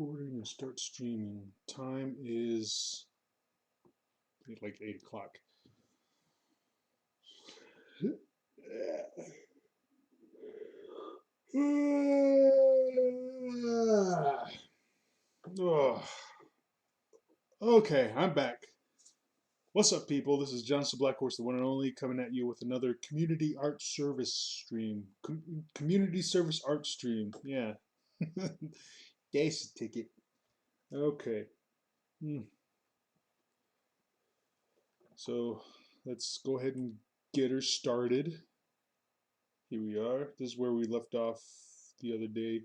recording and start streaming. Time is like 8 o'clock. Oh. Okay, I'm back. What's up, people? This is Johnson Blackhorse, the one and only, coming at you with another community art service stream. Community service art stream. Yeah. That's a ticket. Okay. So let's go ahead and get her started. Here we are. This is where we left off the other day.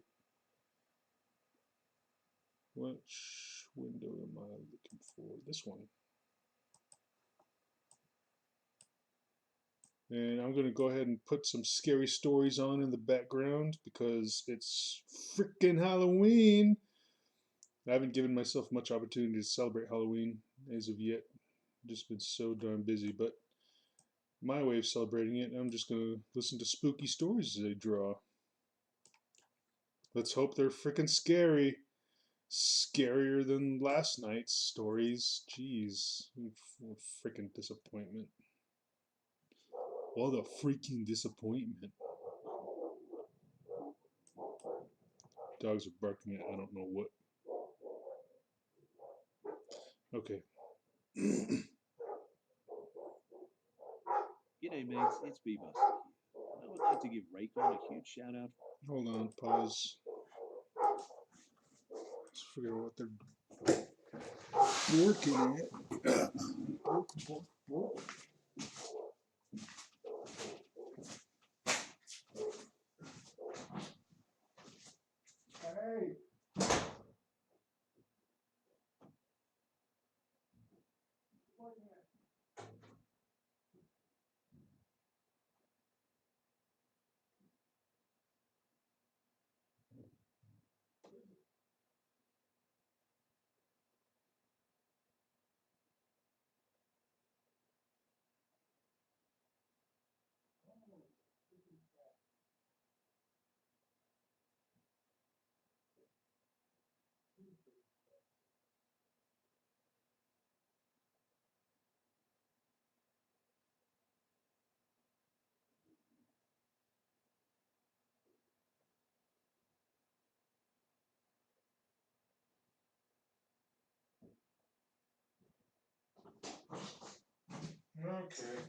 Which window am I looking for? This one. And I'm going to go ahead and put some scary stories on in the background because it's freaking Halloween. I haven't given myself much opportunity to celebrate Halloween as of yet. I've just been so darn busy, but my way of celebrating it, I'm just going to listen to spooky stories as they draw. Let's hope they're freaking scary. Scarier than last night's stories. Jeez. Freaking disappointment. What a freaking disappointment. Dogs are barking at I don't know what. Okay. G'day mates, it's Beavis here. I would like to give Raycon a huge shout out. Hold on, pause. Let's figure out what they're working at. Hey! Okay.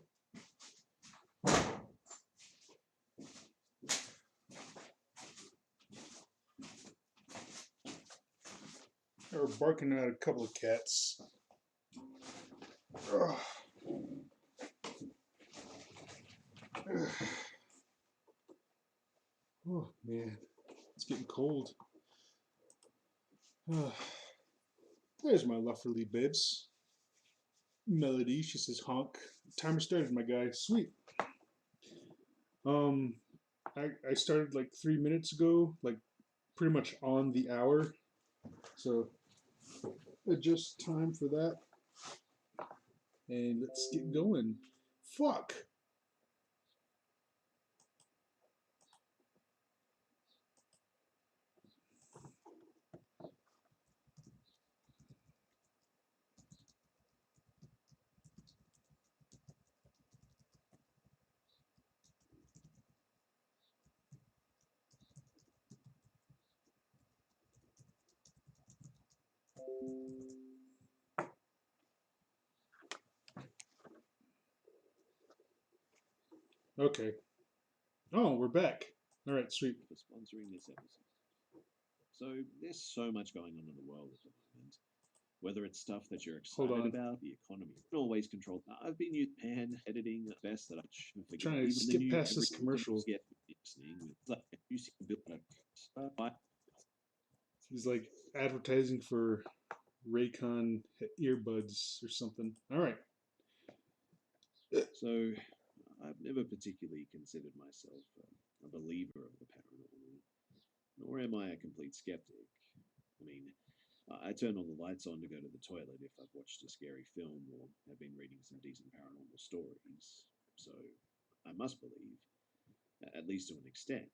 They were barking at a couple of cats. Ugh. Oh man, it's getting cold. There's my lovely bibs. Melody, she says honk. Timer started, my guy. Sweet. Um, I started like 3 minutes ago, like pretty much on the hour. So adjust time for that. And let's get going. Fuck. Okay. Oh, we're back. All right, sweet. For sponsoring this episode. So there's so much going on in the world at the moment. Whether it's stuff that you're excited about, the economy, always controlled. I've been using pan editing best that I should forget. Trying to Even skip the new past this commercial. Get listening with like you see build He's like advertising for Raycon earbuds or something. All right. So I've never particularly considered myself a believer of the paranormal, nor am I a complete skeptic. I mean, I turn all the lights on to go to the toilet if I've watched a scary film or have been reading some decent paranormal stories. So I must believe, at least to an extent.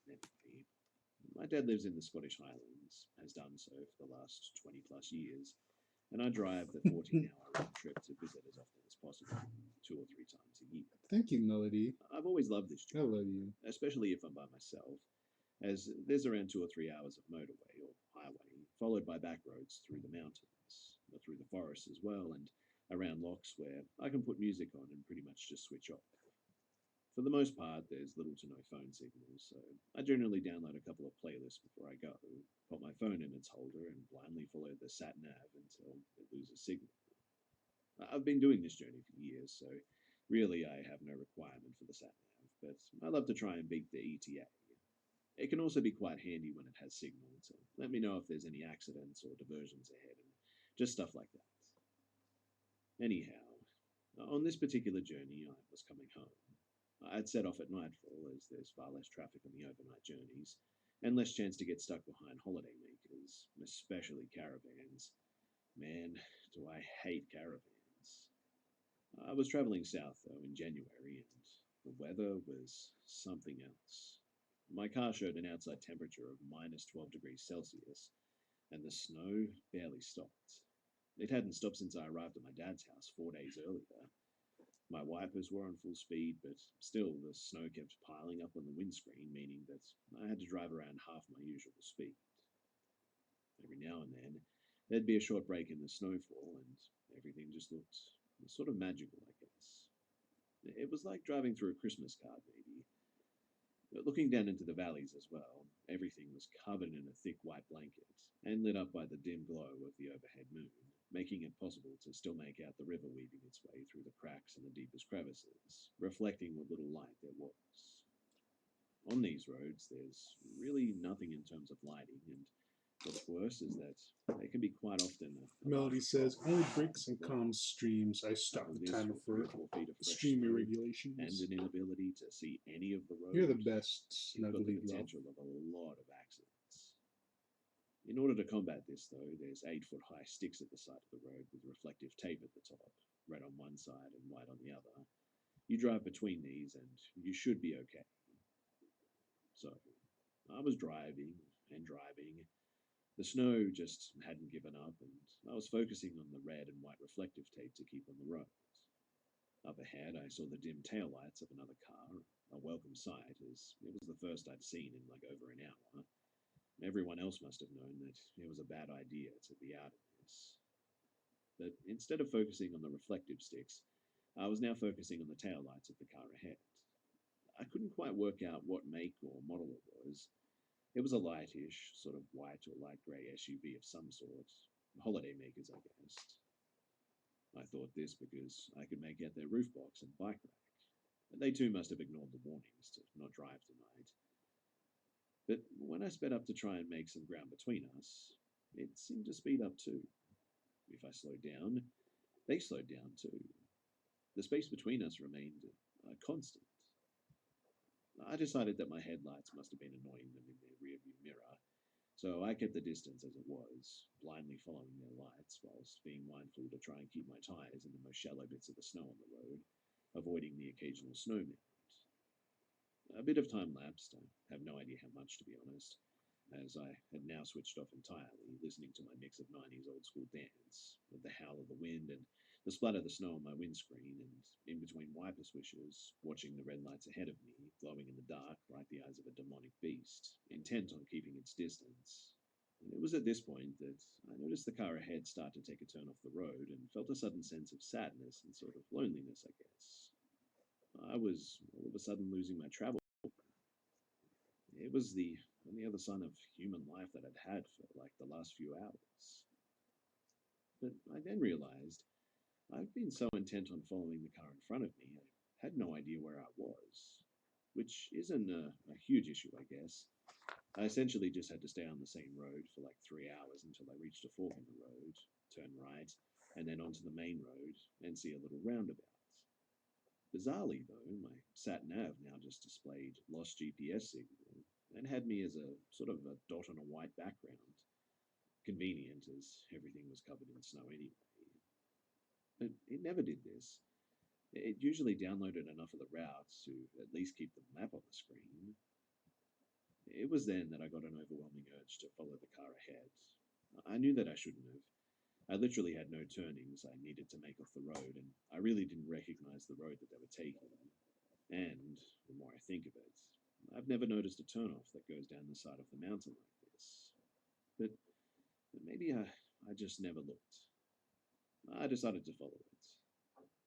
Anyway, my dad lives in the Scottish Highlands, has done so for the last 20 plus years, and I drive the 14-hour round trip to visit as often as possible, 2 or 3 times a year. Thank you, Melody. I've always loved this I love journey, you. especially if I'm by myself, as there's around 2 or 3 hours of motorway or highway, followed by back roads through the mountains, or through the forests as well, and around locks where I can put music on and pretty much just switch off. For the most part, there's little to no phone signal, so I generally download a couple of playlists before I go, put my phone in its holder, and blindly follow the sat nav until it loses signal. I've been doing this journey for years, so really I have no requirement for the sat nav, but I love to try and beat the ETA. It can also be quite handy when it has signal to let me know if there's any accidents or diversions ahead and just stuff like that. Anyhow, on this particular journey, I was coming home. I'd set off at nightfall as there's far less traffic on the overnight journeys and less chance to get stuck behind holidaymakers, especially caravans. Man, do I hate caravans. I was traveling south though in January and the weather was something else. My car showed an outside temperature of minus 12 degrees Celsius and the snow barely stopped. It hadn't stopped since I arrived at my dad's house 4 days earlier. My wipers were on full speed, but still the snow kept piling up on the windscreen, meaning that I had to drive around half my usual speed. Every now and then, there'd be a short break in the snowfall, and everything just looked sort of magical, I guess. It was like driving through a Christmas card, maybe. But looking down into the valleys as well, everything was covered in a thick white blanket and lit up by the dim glow of the overhead moon, making it possible to still make out the river weaving its way through the cracks and the deepest crevices, reflecting what little light there was. On these roads, there's really nothing in terms of lighting, and what's worse is that they can be quite often a Melody large says, drop only down breaks the and road. calm streams. I stop the This timer with for 3 or 4 feet of fresh stream snow and irregulations. an inability to see any of the You're the road, best, you've got the Snuggly Love. potential of a lot of accidents. In order to combat this, though, there's 8 foot high sticks at the side of the road with reflective tape at the top, red on one side and white on the other. You drive between these and you should be okay. So, I was driving and driving. The snow just hadn't given up, and I was focusing on the red and white reflective tape to keep on the road. Up ahead, I saw the dim taillights of another car, a welcome sight, as it was the first I'd seen in like over an hour. Everyone else must have known that it was a bad idea to be out of this. But instead of focusing on the reflective sticks, I was now focusing on the taillights of the car ahead. I couldn't quite work out what make or model it was. It was a lightish, sort of white or light grey SUV of some sort. Holiday makers, I guessed. I thought this because I could make out their roof box and bike rack. They too must have ignored the warnings to not drive tonight. But when I sped up to try and make some ground between us, it seemed to speed up too. If I slowed down, they slowed down too. The space between us remained constant. I decided that my headlights must have been annoying them in their rearview mirror, so I kept the distance as it was, blindly following their lights whilst being mindful to try and keep my tyres in the most shallow bits of the snow on the road, avoiding the occasional snow mound. A bit of time lapsed, I have no idea how much to be honest, as I had now switched off entirely, listening to my mix of 90s old school dance, with the howl of the wind and the splatter of the snow on my windscreen, and in between wiper swishes, watching the red lights ahead of me, glowing in the dark like the eyes of a demonic beast, intent on keeping its distance. And it was at this point that I noticed the car ahead start to take a turn off the road and felt a sudden sense of sadness and sort of loneliness, I guess. I was all of a sudden losing my travel. It was the only other sign of human life that I'd had for like the last few hours. But I then realized I've been so intent on following the car in front of me, I had no idea where I was. Which isn't a huge issue, I guess. I essentially just had to stay on the same road for like 3 hours until I reached a fork in the road, turn right, and then onto the main road and see a little roundabout. Bizarrely, though, my sat nav now just displayed lost GPS signal and had me as a sort of a dot on a white background. Convenient, as everything was covered in snow anyway. But it never did this. It usually downloaded enough of the routes to at least keep the map on the screen. It was then that I got an overwhelming urge to follow the car ahead. I knew that I shouldn't have. I literally had no turnings I needed to make off the road, and I really didn't recognize the road that they were taking. And the more I think of it, I've never noticed a turnoff that goes down the side of the mountain like this. But maybe I just never looked. I decided to follow it.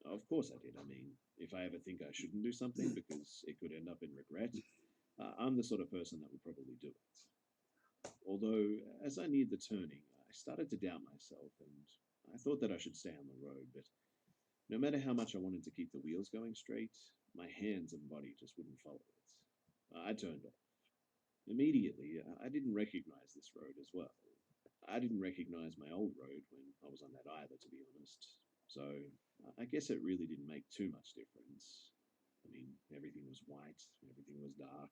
Of course I did. I mean, if I ever think I shouldn't do something because it could end up in regret, I'm the sort of person that would probably do it. Although, as I neared the turning, I started to doubt myself, and I thought that I should stay on the road, but no matter how much I wanted to keep the wheels going straight, my hands and body just wouldn't follow it. I turned off. Immediately, I didn't recognize this road as well. I didn't recognize my old road when I was on that either, to be honest. So I guess it really didn't make too much difference. I mean, everything was white, everything was dark,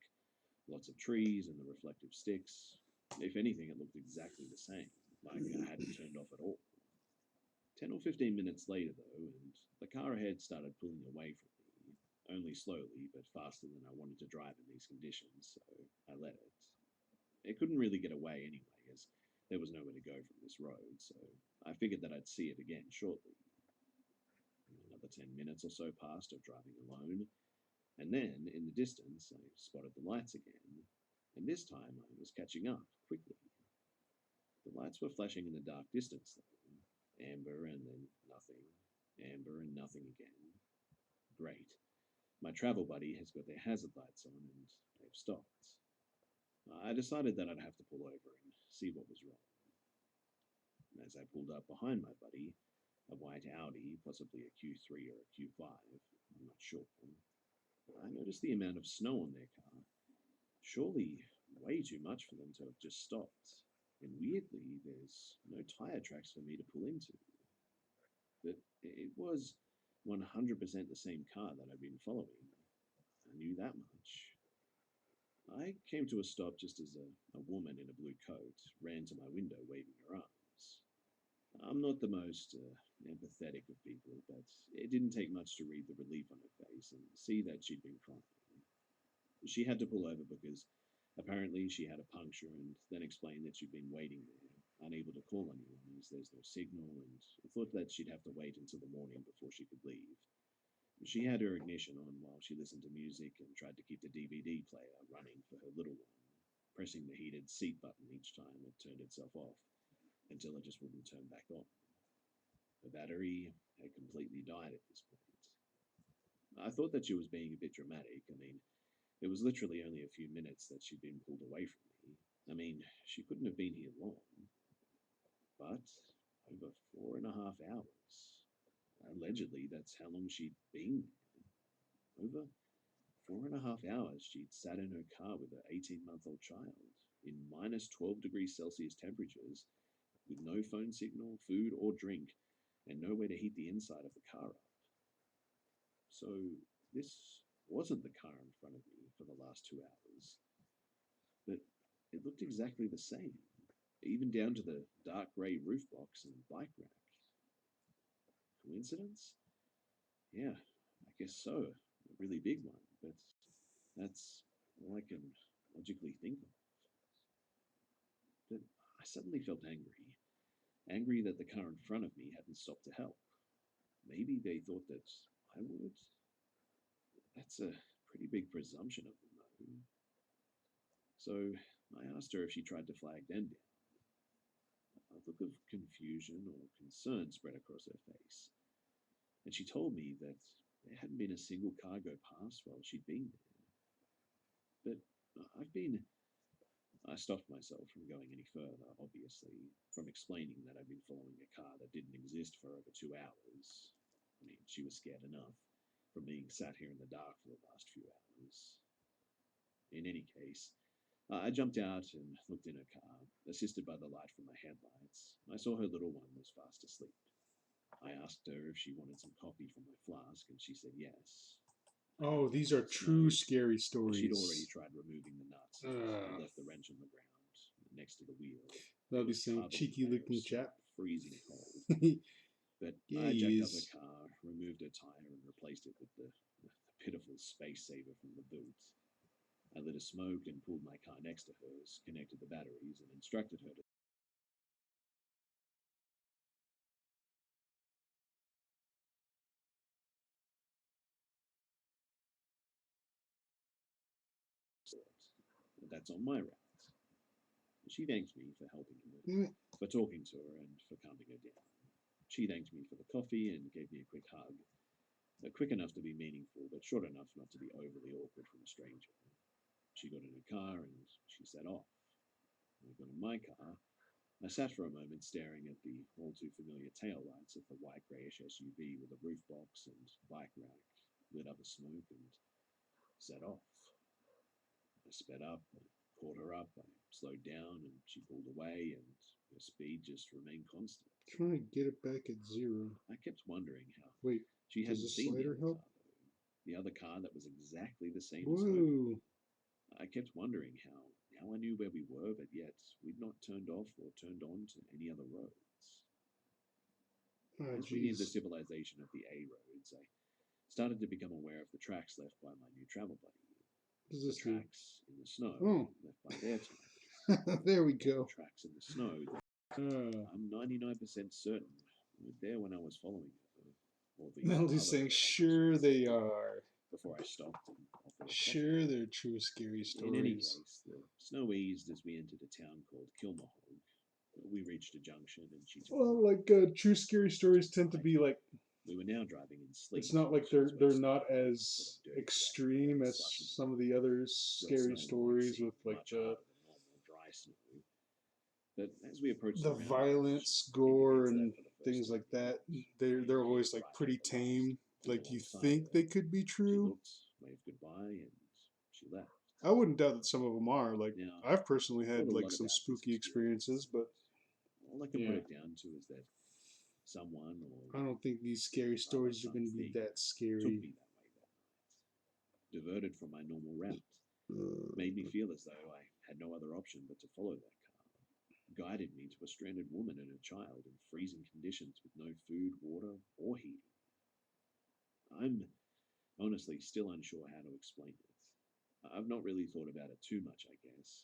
lots of trees and the reflective sticks. If anything, it looked exactly the same, like I hadn't turned off at all. 10 or 15 minutes later, though, and the car ahead started pulling away from me, only slowly, but faster than I wanted to drive in these conditions, so I let it. It couldn't really get away anyway, as there was nowhere to go from this road, so I figured that I'd see it again shortly. Another 10 minutes or so passed of driving alone, and then, in the distance, I spotted the lights again, and this time I was catching up quickly. The lights were flashing in the dark distance, though. Amber and then nothing. Amber and nothing again. Great. My travel buddy has got their hazard lights on and they've stopped. I decided that I'd have to pull over and see what was wrong. As I pulled up behind my buddy, a white Audi, possibly a Q3 or a Q5, I'm not sure, I noticed the amount of snow on their car. Surely way too much for them to have just stopped. And weirdly, there's no tire tracks for me to pull into. But it was 100% the same car that I'd been following. I knew that much. I came to a stop just as a woman in a blue coat ran to my window waving her arms. I'm not the most empathetic of people, but it didn't take much to read the relief on her face and see that she'd been crying. She had to pull over because apparently she had a puncture and then explained that she'd been waiting there, unable to call anyone as there's no signal, and thought that she'd have to wait until the morning before she could leave. She had her ignition on while she listened to music and tried to keep the DVD player running for her little one, pressing the heated seat button each time it turned itself off until it just wouldn't turn back on. The battery had completely died at this point. I thought that she was being a bit dramatic. I mean, it was literally only a few minutes that she'd been pulled away from me. I mean, she couldn't have been here long, but over 4.5 hours. Allegedly, that's how long she'd been there. Over 4.5 hours, she'd sat in her car with her 18-month-old child in minus 12 degrees Celsius temperatures with no phone signal, food, or drink, and nowhere to heat the inside of the car up. So, this wasn't the car in front of me for the last 2 hours, but it looked exactly the same, even down to the dark grey roof box and bike rack. Coincidence? Yeah, I guess so. A really big one, but that's all I can logically think of. But I suddenly felt angry. Angry that the car in front of me hadn't stopped to help. Maybe they thought that I would? That's a pretty big presumption of them, though. So I asked her if she tried to flag them down. A look of confusion or concern spread across her face, and she told me that there hadn't been a single car go past while she'd been there. But I've been. I stopped myself from going any further, obviously, from explaining that I'd been following a car that didn't exist for over 2 hours. I mean, she was scared enough from being sat here in the dark for the last few hours. In any case, I jumped out and looked in her car, assisted by the light from my headlights. I saw her little one was fast asleep. I asked her if she wanted some coffee from my flask, and she said yes. I Oh, helped her these into are the true snow, scary as she'd already stories. tried removing the nuts and Uh, left the wrench on the ground next to the wheel. It that'll be was some covered in cheeky layers of looking snow, chap. freezing cold. Yeah, But I he jacked up her is. car, removed her tire, and replaced it with the pitiful space saver from the boot. I lit a smoke and pulled my car next to hers, connected the batteries, and instructed her to start. That's on my route. She thanked me for helping her, Mm. for talking to her, and for calming her down. She thanked me for the coffee and gave me a quick hug, quick enough to be meaningful, but short enough not to be overly awkward from a stranger. She got in her car and she set off. I got in my car. I sat for a moment staring at the all too familiar taillights of the white greyish SUV with a roof box and bike rack, lit up a smoke, and set off. I sped up, I caught her up, I slowed down, and she pulled away, and her speed just remained constant. Trying to get it back at 0. I kept wondering how Wait, she does hadn't the seen the slider other help? car, though. The other car that was exactly the same as her. Whoa. I kept wondering how I knew where we were, but yet we'd not turned off or turned on to any other roads. Ah, As we neared the jeez. civilization of the A roads, I started to become aware of the tracks left by my new travel buddy. What does The this do? tracks in the snow Oh, left by their tires. there we The go. tracks in the snow that Uh, I'm 99% certain were there when I was following her, or the Melody's other saying, her, sure they are. before I stopped and offered a coffee. Sure, they're true scary In any stories. case, the snow eased as we entered a town called Kilmahog. We reached a junction and she took Well, the road. like true scary stories tend to be like We were now driving in sleet, it's not like as we they're stopped not and sort of as dirty wet, extreme as slush into some the of the other real scary snow that we'd stories seen, with like much harder than normal dry snow. But as we approached the the roundabout, violence, it gore, indicates that and for the first things time like we that. met, we They're had always like right pretty over last tame. and Like you alongside think her. they could be She true. looked, waved goodbye, and she left. I wouldn't doubt that some of them are. Like Now, I've personally I thought had a like lot some about this spooky experience, experiences, but and all I can put yeah, it down to is that someone or I don't think these scary rather stories are going to be something that took scary. me that way that night, diverted from my normal route, made me Uh, feel as though I had no other option but to follow that car, guided me to a stranded woman and a child in freezing conditions with no food, water, or heating. I'm honestly still unsure how to explain it. I've not really thought about it too much, I guess.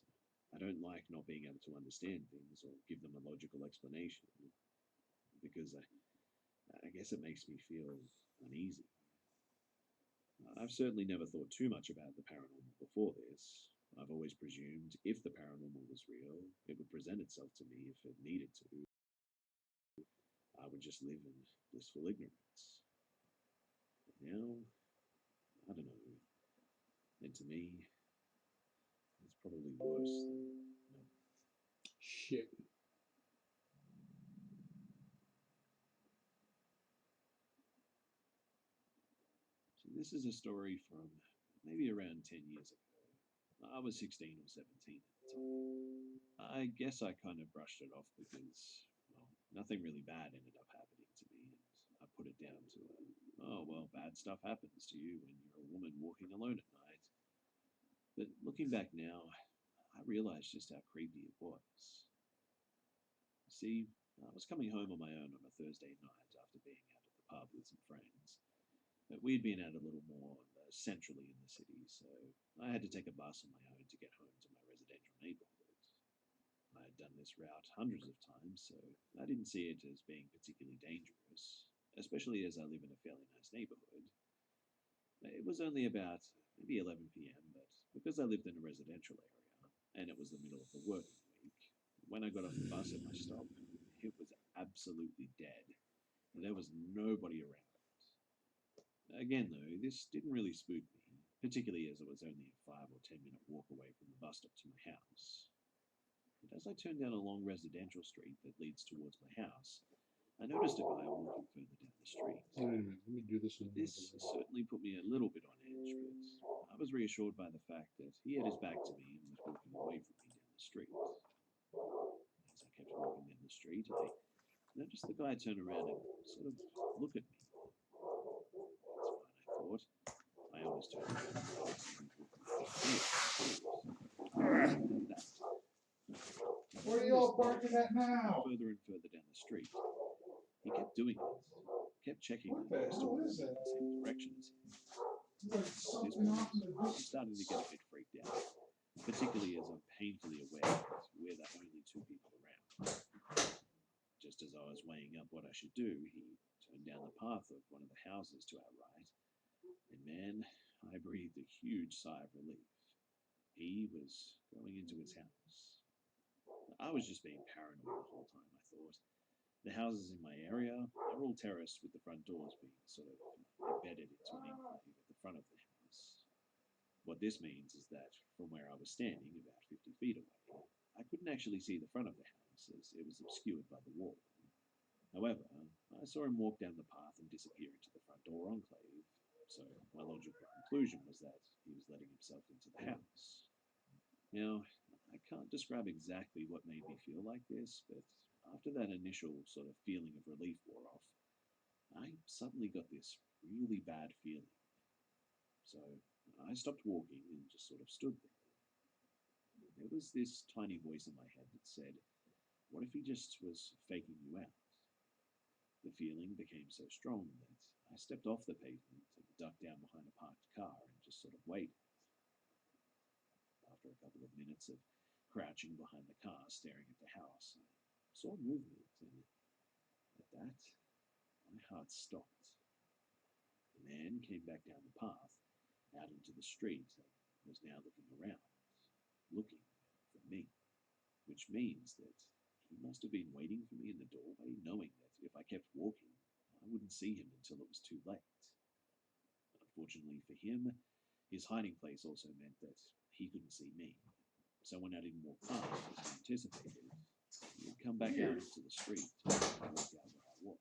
I don't like not being able to understand things or give them a logical explanation because I guess it makes me feel uneasy. I've certainly never thought too much about the paranormal before this. I've always presumed if the paranormal was real, it would present itself to me if it needed to. I would just live in blissful ignorance. But now, I don't know. And to me, it's probably worse than no. shit. So this is a story from maybe around 10 years ago. I was 16 or 17 at the time. I guess I kind of brushed it off because, well, nothing really bad ended up happening to me, and I put it down to oh, well, bad stuff happens to you when you're a woman walking alone at night. But looking back now, I realized just how creepy it was. See, I was coming home on my own on a Thursday night after being out at the pub with some friends. But we'd been out a little more centrally in the city, so I had to take a bus on my own to get home to my residential neighborhood. I had done this route hundreds of times, so I didn't see it as being particularly dangerous, especially as I live in a fairly nice neighborhood. It was only about maybe 11 p.m., but because I lived in a residential area and it was the middle of the working week, when I got off the bus at my stop, it was absolutely dead. There was nobody around. Again, though, this didn't really spook me, particularly as it was only a 5 or 10 minute walk away from the bus stop to my house. But as I turned down a long residential street that leads towards my house, I noticed a guy walking further down the street. Wait a minute, let me do this one. This certainly put me a little bit on edge, but I was reassured by the fact that he had his back to me and was walking away from me down the street. As I kept walking down the street, I noticed the guy turn around and sort of look at me. That's fine, I thought. I almost turned around and noticed he was walking straight at that. Where are Noticed y'all parking at now? further and further down the street. He kept doing it, kept checking What that the I was still hell is walking that? in the same direction as him. Like At this something point, off in the I'm starting to get a bit freaked freaked out, particularly as I'm painfully aware that we're the only two people around. Just as I was weighing up what I should do, he turned down the path of one of the houses to our right, and man, I breathed a huge sigh of relief. He was going into his house. I was just being paranoid the whole time, I thought. The houses in my area are all terraced with the front doors being sort of embedded into an enclave at the front of the house. What this means is that from where I was standing, about 50 feet away, I couldn't actually see the front of the house as it was obscured by the wall. However, I saw him walk down the path and disappear into the front door enclave, so my logical conclusion was that he was letting himself into the house. Now, I can't describe exactly what made me feel like this, but after that initial sort of feeling of relief wore off, I suddenly got this really bad feeling. So I stopped walking and just sort of stood there. There was this tiny voice in my head that said, what if he just was faking you out? The feeling became so strong that I stepped off the pavement and ducked down behind a parked car and just sort of waited. After a couple of minutes of crouching behind the car, staring at the house, I saw movement, and at that, my heart stopped. The man came back down the path, out into the street, and was now looking around, looking for me, which means that he must have been waiting for me in the doorway, knowing that if I kept walking, I wouldn't see him until it was too late. Unfortunately for him, his hiding place also meant that he couldn't see me. So when I didn't walk past as I anticipated, he would come back out into the street and walk out where I was.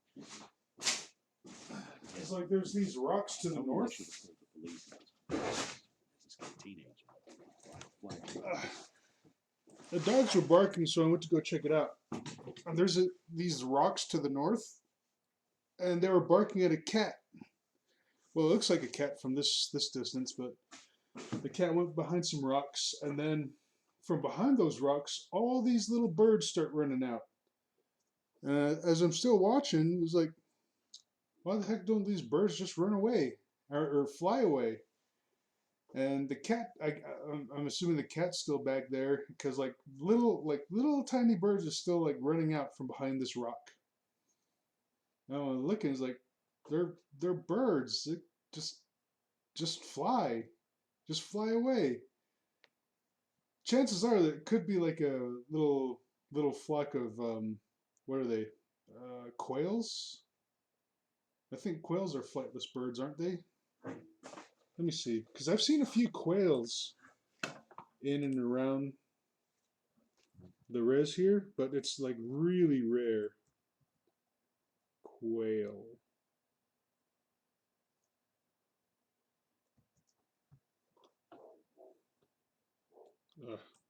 It's like there's these rocks to the Probably north. should have called the police as a scared teenager. The dogs were barking, so I went to go check it out. And there's these rocks to the north, and they were barking at a cat. Well, it looks like a cat from this distance, but the cat went behind some rocks, and then from behind those rocks, all these little birds start running out. As I'm still watching, it's like, why the heck don't these birds just run away or fly away? And the cat, I'm assuming the cat's still back there because little tiny birds are still like running out from behind this rock. Now I'm looking, it's like they're birds. They just fly, just fly away. Chances are that it could be like a little flock of what are they? Quails. I think quails are flightless birds, aren't they? Let me see, because I've seen a few quails in and around the res here, but it's like really rare. Quail.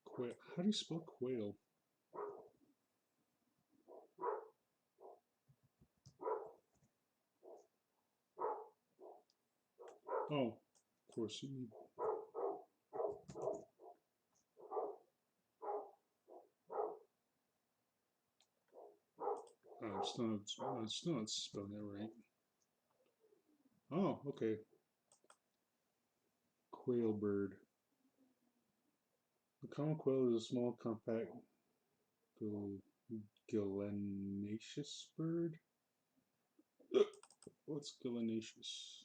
Quail. How do you spell quail? Oh, of course you need. Oh, it's not spelling that right. Oh, okay. Quail bird. The common quail is a small, compact, gallinaceous bird. What's gallinaceous?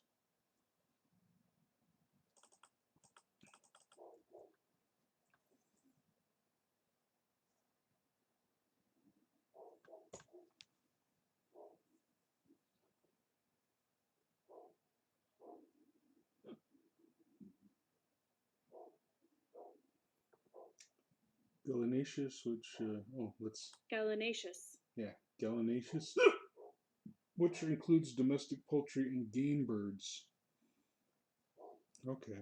Gallinaceous, which oh, let's Gallinaceous. yeah, gallinaceous, which includes domestic poultry and game birds. Okay.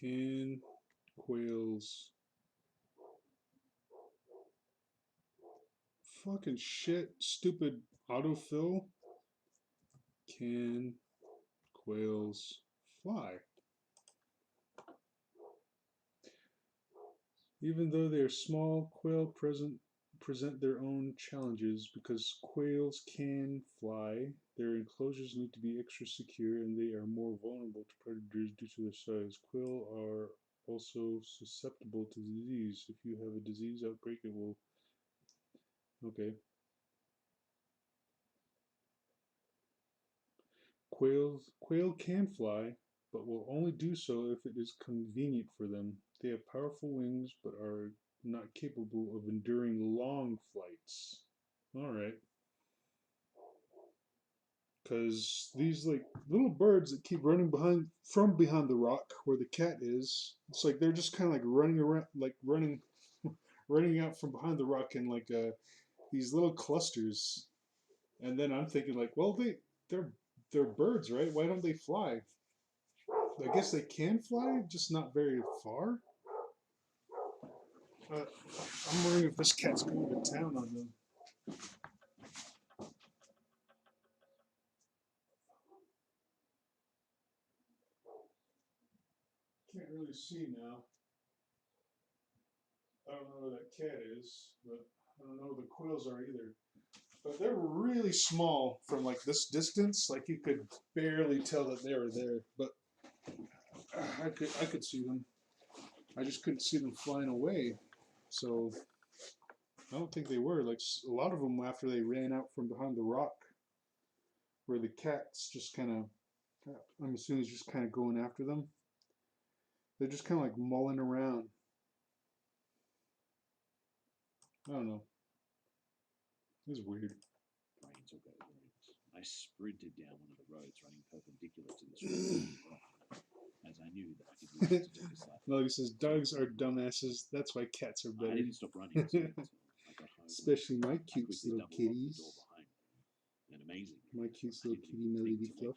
Can quails. Fucking shit, stupid autofill. Can quails fly? Even though they are small, quail present their own challenges because quails can fly. Their enclosures need to be extra secure and they are more vulnerable to predators due to their size. Quail are also susceptible to disease. If you have a disease outbreak, it will. Okay. Quail can fly, but will only do so if it is convenient for them. They have powerful wings, but are not capable of enduring long flights. All right. Because these like little birds that keep running behind the rock where the cat is, it's like they're just kind of like running around, like running out from behind the rock in like these little clusters. And then I'm thinking like, well, they're they're birds, right? Why don't they fly? I guess they can fly, just not very far. I'm wondering if this cat's going to town on them. Can't really see now. I don't know where that cat is, but I don't know where the quails are either. But they're really small from like this distance. Like you could barely tell that they were there. But I could see them. I just couldn't see them flying away. So I don't think they were. Like a lot of them after they ran out from behind the rock, where the cat's just kind of, I'm assuming, is just kind of going after them. They're just kind of like mulling around. I don't know. It's weird. Brains will go brains. I sprinted down one of the roads running perpendicular to this rock, as I knew that I could use it to take a slight. Melody says dogs are dumbasses. That's why cats are better. I didn't stop running until I got home. Especially my cute little kitties. The door behind me. And amazingly, My cute little kitty Melody Fluff.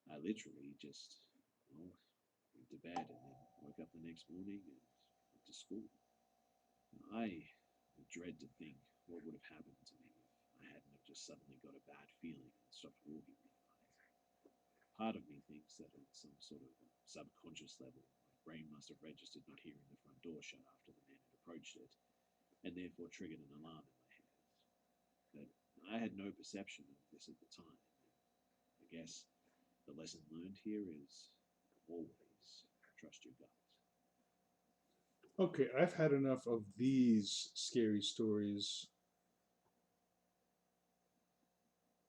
I literally just went to bed and then woke up the next morning and went to school. I dread to think what would have happened to me if I hadn't have just suddenly got a bad feeling and stopped walking that night. Part of me thinks that on some sort of subconscious level, my brain must have registered not hearing the front door shut after the man had approached it, and therefore triggered an alarm in my head. But I had no perception of this at the time. I guess the lesson learned here is always trust your gut. Okay, I've had enough of these scary stories.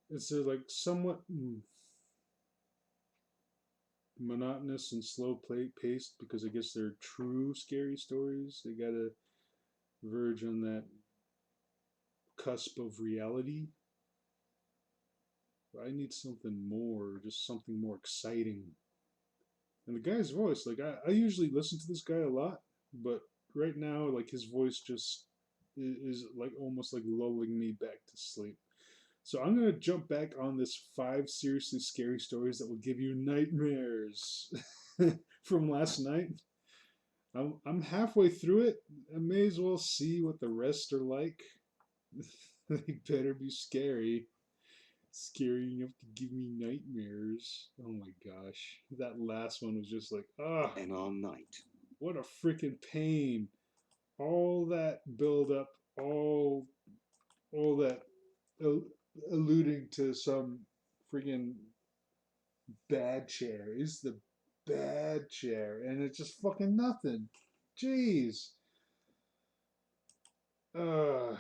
Is there like somewhat monotonous and slow paced because I guess they're true scary stories. They gotta verge on that cusp of reality. I need something more, just something more exciting. And the guy's voice, like I usually listen to this guy a lot, but right now, like his voice just is like almost like lulling me back to sleep. So I'm gonna jump back on this 5 seriously scary stories that will give you nightmares from last night. I'm halfway through it. I may as well see what the rest are like. They better be scary. Scary enough to give me nightmares. Oh my gosh. That last one was just like, ah, and all night. what a freaking pain. All that build up, all that alluding to some freaking bad chair. Is the bad chair, and it's just fucking nothing. Jeez. Uh,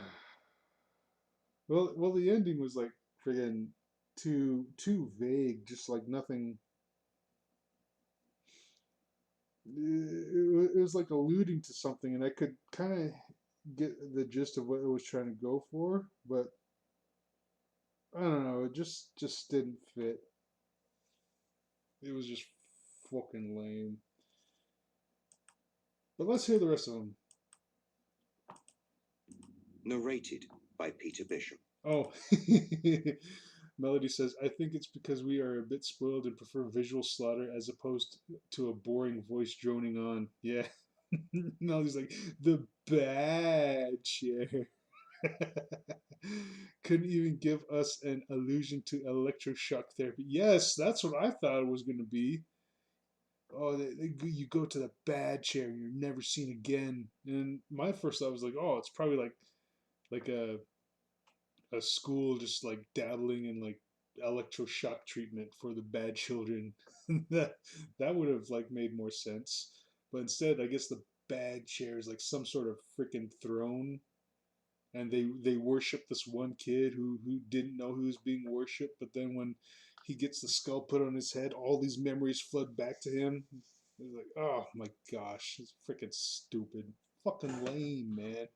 well, the ending was like friggin' too vague. Just like nothing. It was like alluding to something, and I could kind of get the gist of what it was trying to go for, but I don't know. It just didn't fit. It was just fucking lame. But let's hear the rest of them. Narrated by Peter Bishop. Oh, Melody says, I think it's because we are a bit spoiled and prefer visual slaughter as opposed to a boring voice droning on. Yeah. Melody's like, the bad chair. Couldn't even give us an allusion to electroshock therapy. Yes, that's what I thought it was going to be. oh, you go to the bad chair and you're never seen again. And my first thought was like, oh, it's probably like a school just like dabbling in like electroshock treatment for the bad children. that that would have like made more sense. But instead, I guess the bad chair is like some sort of freaking throne, and they worship this one kid who didn't know he was being worshipped. But then when he gets the skull put on his head, all these memories flood back to him. It's like, oh my gosh, it's freaking stupid, fucking lame, man.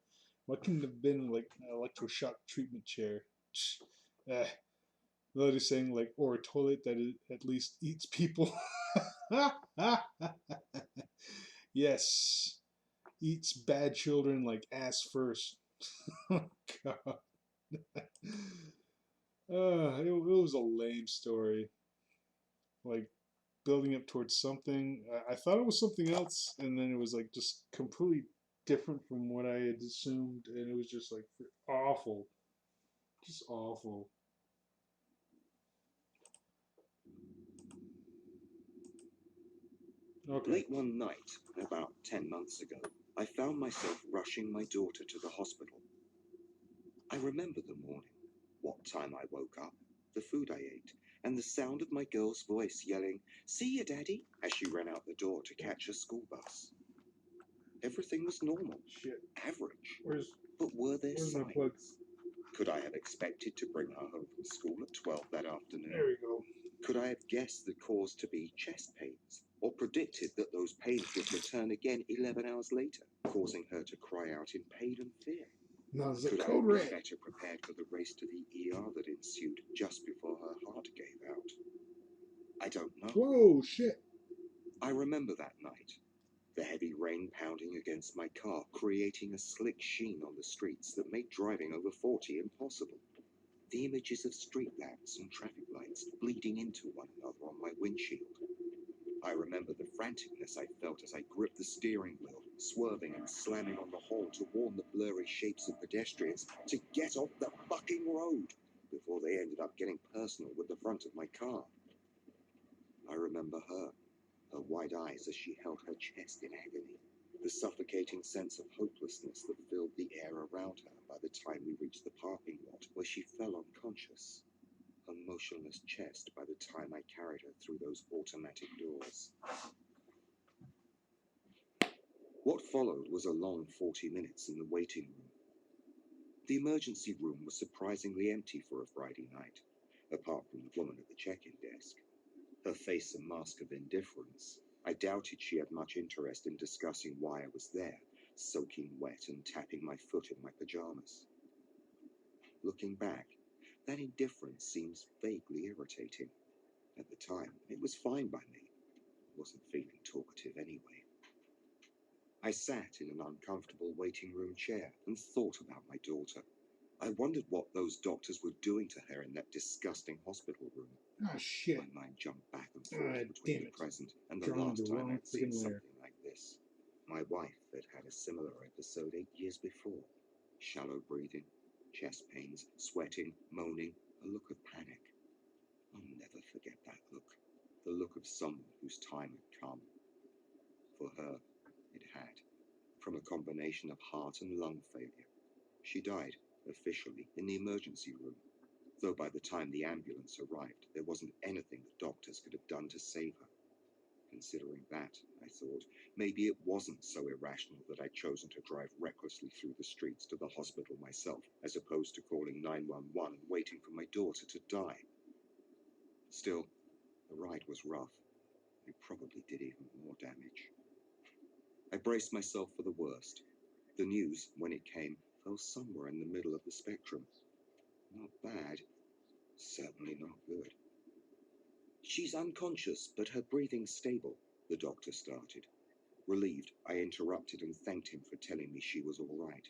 Why couldn't it have been like an electroshock treatment chair? Eh. Literally saying like, or a toilet that at least eats people. Yes, eats bad children like ass first. Oh God. It was a lame story. Like building up towards something. I thought it was something else, and then it was like just completely different from what I had assumed, and it was just like awful, just awful. Okay. Late one night, about 10 months ago, I found myself rushing my daughter to the hospital. I remember the morning, what time I woke up, the food I ate, and the sound of my girl's voice yelling, "See you, Daddy," as she ran out the door to catch a school bus. Everything was normal, Shit. average. Where's But were there where's my signs? plug? Could I have expected to bring her home from school at 12 that afternoon? There we go. Could I have guessed the cause to be chest pains, or predicted that those pains would return again 11 hours later, causing her to cry out in pain and fear? No, it's a Could I code have been red. better prepared for the race to the ER that ensued just before her heart gave out? I don't know. Whoa, shit. I remember that night, the heavy rain pounding against my car, creating a slick sheen on the streets that made driving over 40 impossible. The images of street lamps and traffic lights bleeding into one another on my windshield. I remember the franticness I felt as I gripped the steering wheel, swerving and slamming on the horn to warn the blurry shapes of pedestrians to get off the fucking road before they ended up getting personal with the front of my car. I remember her wide eyes as she held her chest in agony, the suffocating sense of hopelessness that filled the air around her by the time we reached the parking lot where she fell unconscious, her motionless chest by the time I carried her through those automatic doors. What followed was a long 40 minutes in the waiting room. The emergency room was surprisingly empty for a Friday night, apart from the woman at the check-in desk. Her face a mask of indifference. I doubted she had much interest in discussing why I was there, soaking wet and tapping my foot in my pajamas. Looking back, that indifference seems vaguely irritating. At the time, it was fine by me. I wasn't feeling talkative anyway. I sat in an uncomfortable waiting room chair and thought about my daughter. I wondered what those doctors were doing to her in that disgusting hospital room. Oh, shit. My mind jumped back and Ah, forth between damn the it. present and the Drawing last the time wrong I'd seen freaking layer. something like this. My wife had had a similar episode 8 years before. Shallow breathing, chest pains, sweating, moaning, a look of panic. I'll never forget that look. The look of someone whose time had come. For her, it had. From a combination of heart and lung failure. She died, officially, in the emergency room. Though by the time the ambulance arrived, there wasn't anything the doctors could have done to save her. Considering that, I thought, maybe it wasn't so irrational that I'd chosen to drive recklessly through the streets to the hospital myself, as opposed to calling 911 and waiting for my daughter to die. Still, the ride was rough. It probably did even more damage. I braced myself for the worst. The news, when it came, fell somewhere in the middle of the spectrum. Not bad. Certainly not good. "She's unconscious, but her breathing's stable," the doctor started. Relieved, I interrupted and thanked him for telling me she was all right.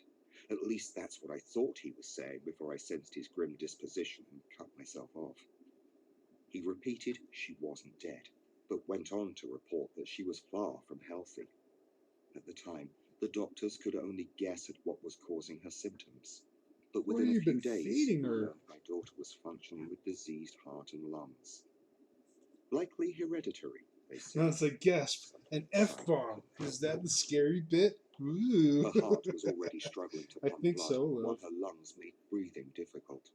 At least that's what I thought he was saying before I sensed his grim disposition and cut myself off. He repeated she wasn't dead, but went on to report that she was far from healthy. At the time, the doctors could only guess at what was causing her symptoms. But What within have a you few been days, feeding we her? learned my daughter was functioning with diseased heart and lungs. Likely hereditary, they And said. it's like, gasp, an F-bomb. Is that the scary bit? Ooh. Her heart was already struggling to I pump think blood, so, while love. her lungs made breathing difficult.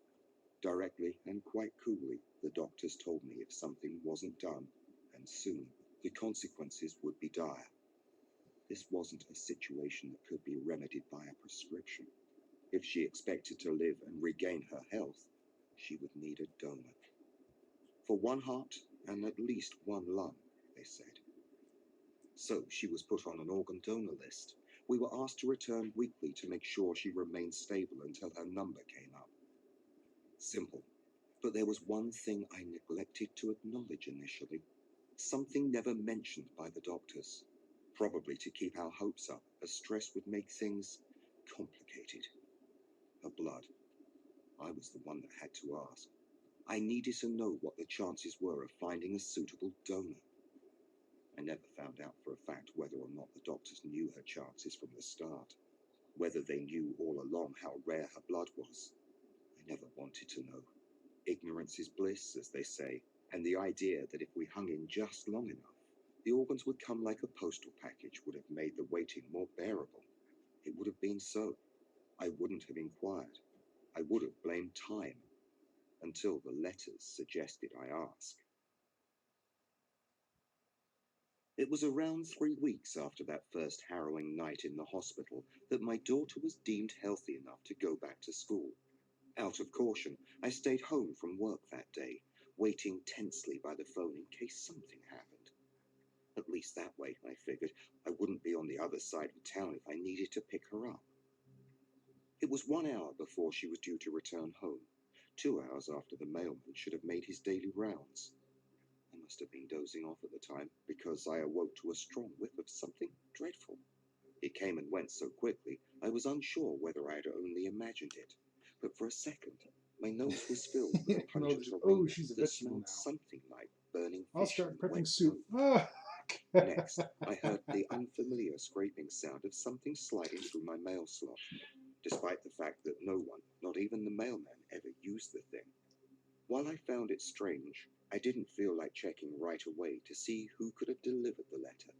Directly and quite coolly, the doctors told me if something wasn't done, and soon, the consequences would be dire. This wasn't a situation that could be remedied by a prescription. If she expected to live and regain her health, she would need a donor. For one heart and at least one lung, they said. So she was put on an organ donor list. We were asked to return weekly to make sure she remained stable until her number came up. Simple. But there was one thing I neglected to acknowledge initially. Something never mentioned by the doctors. Probably to keep our hopes up, as stress would make things complicated. Her blood. I was the one that had to ask. I needed to know what the chances were of finding a suitable donor. I never found out for a fact whether or not the doctors knew her chances from the start. Whether they knew all along how rare her blood was. I never wanted to know. Ignorance is bliss, as they say, and the idea that if we hung in just long enough, the organs would come like a postal package would have made the waiting more bearable. It would have been so. I wouldn't have inquired. I would have blamed time, until the letters suggested I ask. It was around 3 weeks after that first harrowing night in the hospital that my daughter was deemed healthy enough to go back to school. Out of caution, I stayed home from work that day, waiting tensely by the phone in case something happened. At least that way, I figured, I wouldn't be on the other side of town if I needed to pick her up. It was 1 hour before she was due to return home, 2 hours after the mailman should have made his daily rounds. I must have been dozing off at the time, because I awoke to a strong whiff of something dreadful. It came and went so quickly, I was unsure whether I had only imagined it. But for a second, my nose was filled with a pungent Oh, aroma she's a that vegetable smelled now. something like burning I'll fish start and prepping wet soup. smoke. Ah. Next, I heard the unfamiliar scraping sound of something sliding through my mail slot, despite the fact that no one, not even the mailman, ever used the thing. While I found it strange, I didn't feel like checking right away to see who could have delivered the letter.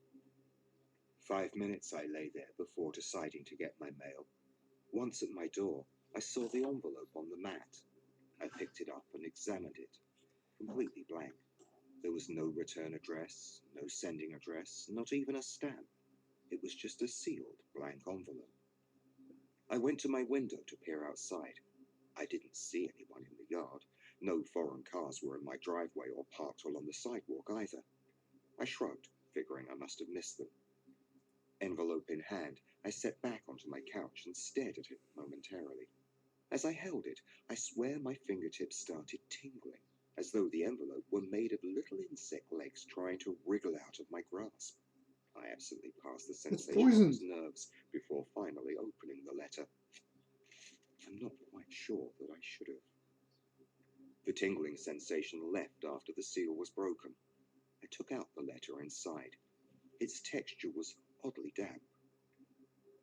5 minutes I lay there before deciding to get my mail. Once at my door, I saw the envelope on the mat. I picked it up and examined it. Completely blank. There was no return address, no sending address, not even a stamp. It was just a sealed, blank envelope. I went to my window to peer outside. I didn't see anyone in the yard. No foreign cars were in my driveway or parked along the sidewalk either. I shrugged, figuring I must have missed them. Envelope in hand, I sat back onto my couch and stared at it momentarily. As I held it, I swear my fingertips started tingling, as though the envelope were made of little insect legs trying to wriggle out of my grasp. I absolutely passed the It's sensation on poison. his nerves before finally opening the letter. I'm not quite sure that I should have. The tingling sensation left after the seal was broken. I took out the letter inside. Its texture was oddly damp.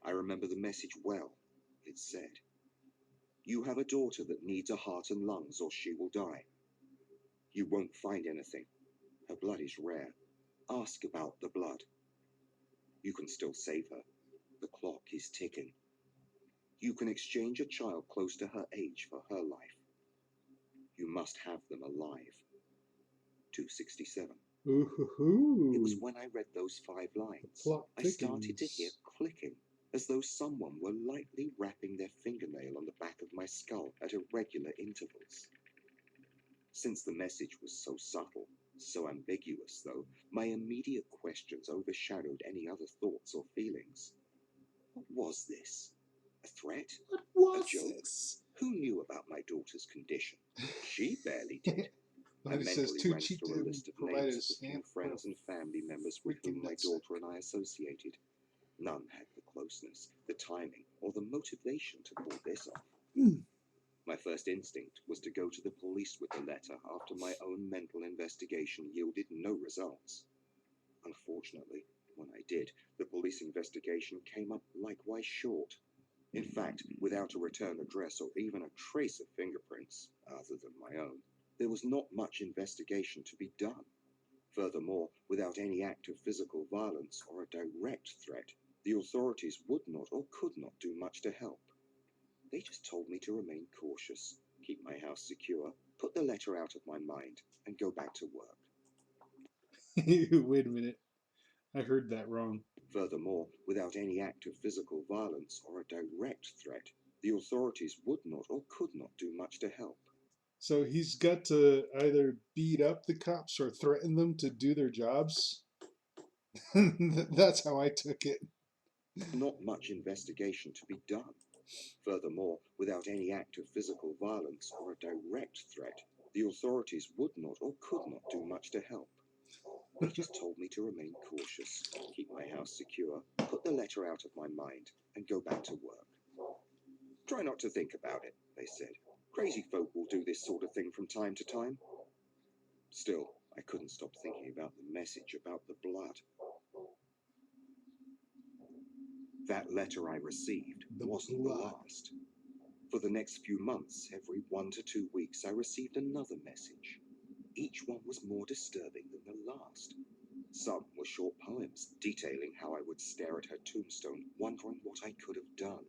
I remember the message well. It said, "You have a daughter that needs a heart and lungs or she will die. You won't find anything. Her blood is rare. Ask about the blood. You can still save her. The clock is ticking. You can exchange a child close to her age for her life. You must have them alive." 267. It was Ooh. when I read those 5 lines, Plot I started to hear thickens. clicking, as though someone were lightly rapping their fingernail on the back of my skull at irregular intervals. Since the message was so subtle, so ambiguous, though, my immediate questions overshadowed any other thoughts or feelings. What was this? A threat? What A was joke? this? Who knew about my daughter's condition? She barely did. I It says mentally too ran cheap through a to list of provide names a of the few stamp. What friends and family members with freaking whom my nutsack. daughter and I associated. None had the closeness, the timing, or the motivation to pull this off. Mm. My first instinct was to go to the police with the letter after my own mental investigation yielded no results. Unfortunately, when I did, the police investigation came up likewise short. In fact, without a return address or even a trace of fingerprints, other than my own, there was not much investigation to be done. Furthermore, without any act of physical violence or a direct threat, the authorities would not or could not do much to help. They just told me to remain cautious, keep my house secure, put the letter out of my mind, and go back to work. Wait a minute. I heard that wrong. Furthermore, without any act of physical violence or a direct threat, the authorities would not or could not do much to help. So he's got to either beat up the cops or threaten them to do their jobs. That's how I took it. Not much investigation to be done. Furthermore, without any act of physical violence or a direct threat, the authorities would not or could not do much to help. They just told me to remain cautious, keep my house secure, put the letter out of my mind, and go back to work. Try not to think about it, they said. Crazy folk will do this sort of thing from time to time. Still, I couldn't stop thinking about the message about the blood. That letter I received wasn't the last. For the next few months, every 1 to 2 weeks, I received another message. Each one was more disturbing than the last. Some were short poems detailing how I would stare at her tombstone, wondering what I could have done.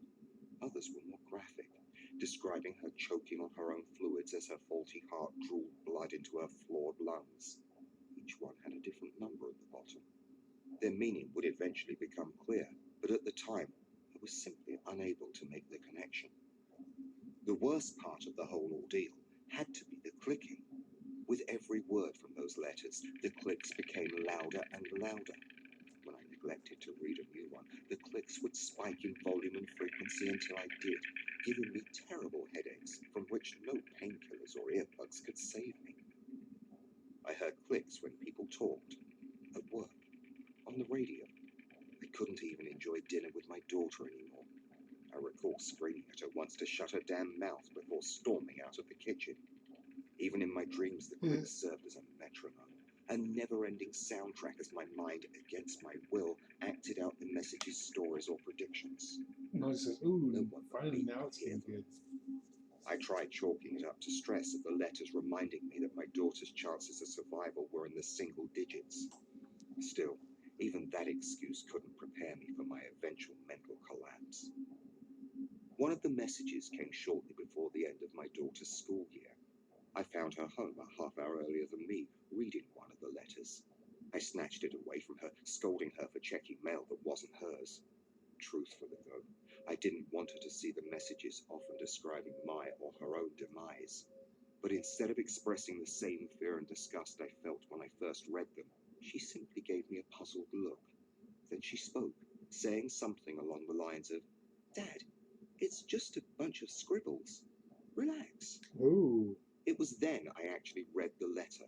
Others were more graphic, describing her choking on her own fluids as her faulty heart drooled blood into her flawed lungs. Each one had a different number at the bottom. Their meaning would eventually become clear, but at the time, I was simply unable to make the connection. The worst part of the whole ordeal had to be the clicking. With every word from those letters, the clicks became louder and louder. When I neglected to read a new one, the clicks would spike in volume and frequency until I did, giving me terrible headaches from which no painkillers or earplugs could save me. I heard clicks when people talked, at work, on the radio. I couldn't even enjoy dinner with my daughter anymore. I recall screaming at her once to shut her damn mouth before storming out of the kitchen. Even in my dreams, the clicks served as a metronome, a never-ending soundtrack as my mind, against my will, acted out the message's stories or predictions. No, he says, "Ooh, No one but finally me now could it's hear getting them. good." I tried chalking it up to stress of the letters reminding me that my daughter's chances of survival were in the single digits. Still, even that excuse couldn't prepare me for my eventual mental collapse. One of the messages came shortly before the end of my daughter's school year. I found her home a half hour earlier than me, reading one of the letters. I snatched it away from her, scolding her for checking mail that wasn't hers. Truthfully, though, I didn't want her to see the messages often describing my or her own demise. But instead of expressing the same fear and disgust I felt when I first read them, she simply gave me a puzzled look. Then she spoke, saying something along the lines of, "Dad, it's just a bunch of scribbles. Relax." Ooh. It was then I actually read the letter.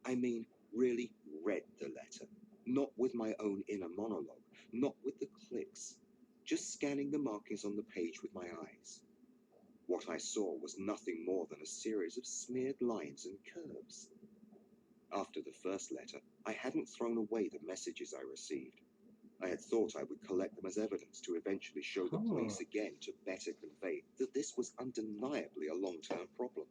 I mean, really read the letter. Not with my own inner monologue, not with the clicks. Just scanning the markings on the page with my eyes. What I saw was nothing more than a series of smeared lines and curves. After the first letter, I hadn't thrown away the messages I received. I had thought I would collect them as evidence to eventually show the police again to better convey that this was undeniably a long-term problem.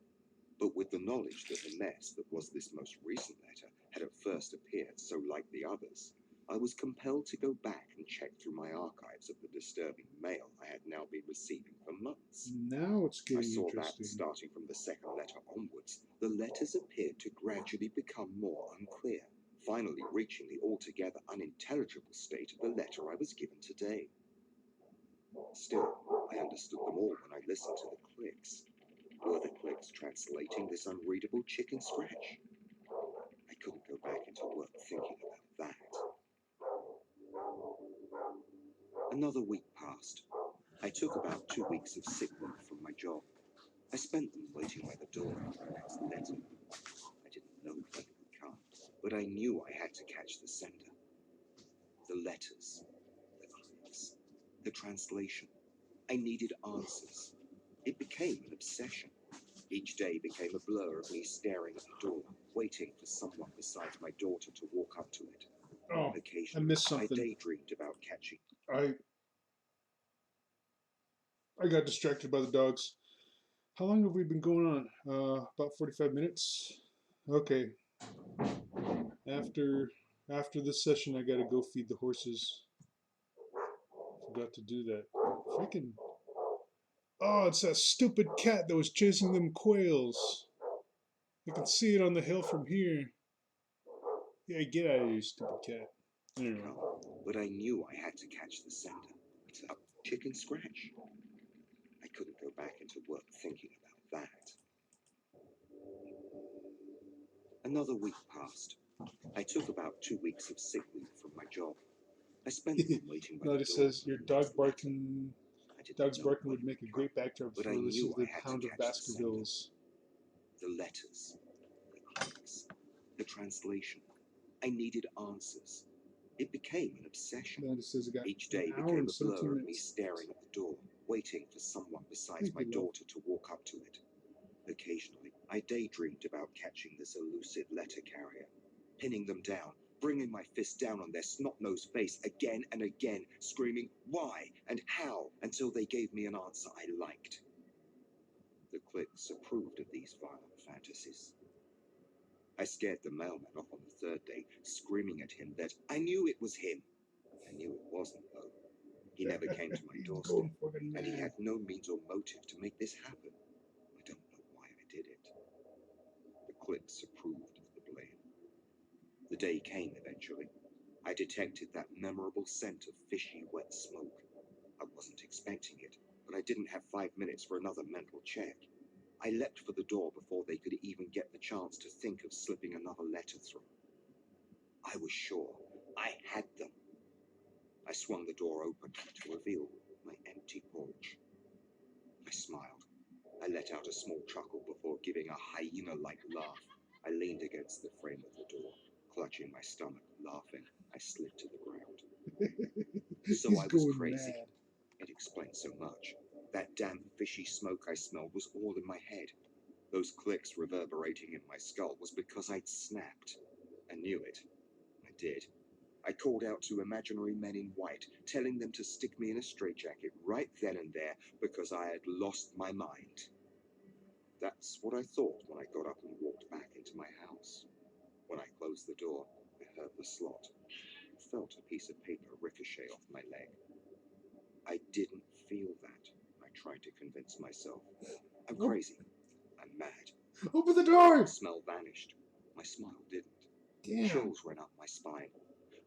But with the knowledge that the mess that was this most recent letter had at first appeared so like the others, I was compelled to go back and check through my archives of the disturbing mail I had now been receiving for months. Now it's I getting saw that, interesting. starting from the second letter onwards, the letters appeared to gradually become more unclear, finally reaching the altogether unintelligible state of the letter I was given today. Still, I understood them all when I listened to the clicks. Were the clicks translating this unreadable chicken scratch? I couldn't go back into work thinking about that. Another week passed. I took about 2 weeks of sick leave from my job. I spent them waiting by the door for the next letter. I didn't know when it would come, but I knew I had to catch the sender. The letters, the clicks, the translation. I needed answers. It became an obsession. Each day became a blur of me staring at the door, waiting for someone besides my daughter to walk up to it. Oh, I Occasionally, missed I something. daydreamed about catching. I I got distracted by the dogs. How long have we been going on? About 45 minutes. Okay. After after this session, I gotta go feed the horses. Forgot to do that. Freaking! Oh, it's that stupid cat that was chasing them quails. I can see it on the hill from here. Yeah, get out of here, stupid cat. Anyway. No, but I knew I had to catch the sender. It's a chicken scratch. I couldn't go back into work thinking about that. Another week passed. I took about 2 weeks of sick leave from my job. I spent them waiting by No, the it door. says your dog barking. I didn't Dogs know barking what would it make a would great come, backdrop but for I listening knew to I the had to Pound of catch the sender. Baskervilles. The letters, the clicks, the translation. I needed answers. It became an obsession. Then it says it got Each an day hour became and a 17 blur of me minutes. staring at the door, waiting for someone besides Thank my you, love. daughter to walk up to it. Occasionally, I daydreamed about catching this elusive letter carrier, pinning them down, bringing my fist down on their snot-nosed face again and again, screaming why and how until they gave me an answer I liked. The clicks approved of these violent fantasies. I scared the mailman off on the third day, screaming at him that I knew it was him. I knew it wasn't, though. He never came to my He's doorstep, going fucking and he mad. had no means or motive to make this happen. I don't know why I did it. The clicks approved of the blame. The day came eventually. I detected that memorable scent of fishy, wet smoke. I wasn't expecting it, but I didn't have 5 minutes for another mental check. I leapt for the door before they could even get the chance to think of slipping another letter through. I was sure I had them. I swung the door open to reveal my empty porch. I smiled. I let out a small chuckle before giving a hyena-like laugh. I leaned against the frame of the door, clutching my stomach, laughing. I slid to the ground. So He's I was going crazy. mad. It explains so much. That damn fishy smoke I smelled was all in my head. Those clicks reverberating in my skull was because I'd snapped. I knew it. I did. I called out to imaginary men in white, telling them to stick me in a straitjacket right then and there because I had lost my mind. That's what I thought when I got up and walked back into my house. When I closed the door, I heard the slot. I felt a piece of paper ricochet off my leg. I didn't feel that, I tried to convince myself. I'm Oh, crazy. I'm mad. open the The door! smell vanished. My smile didn't. Damn. Chills ran up my spine.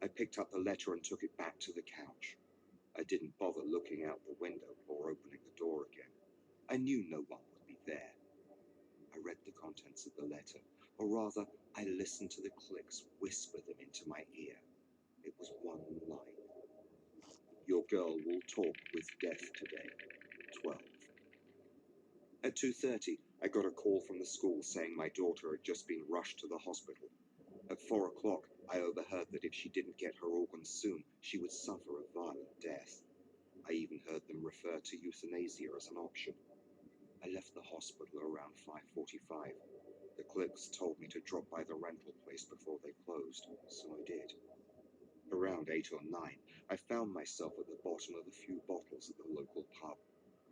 I picked up the letter and took it back to the couch. I didn't bother looking out the window or opening the door again. I knew no one would be there. I read the contents of the letter, or rather, I listened to the clicks whisper them into my ear. It was one line. Your girl will talk with death today. 12. At 2:30, I got a call from the school saying my daughter had just been rushed to the hospital. At 4 o'clock, I overheard that if she didn't get her organs soon, she would suffer a violent death. I even heard them refer to euthanasia as an option. I left the hospital around 5:45. The clerks told me to drop by the rental place before they closed, so I did. Around 8 or 9, I found myself at the bottom of a few bottles at the local pub.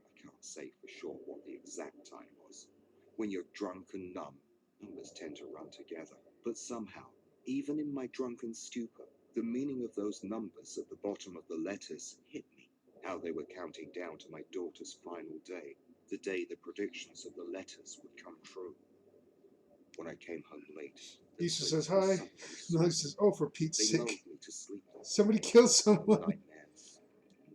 I can't say for sure what the exact time was. When you're drunk and numb, numbers tend to run together. But somehow, even in my drunken stupor, the meaning of those numbers at the bottom of the letters hit me. How they were counting down to my daughter's final day, the day the predictions of the letters would come true. When I came home late, the Issa clicks says were hi. suddenly No, he sweet. says, oh, for Pete's They sake. lulled me to sleep. Somebody killed No someone. nightmares,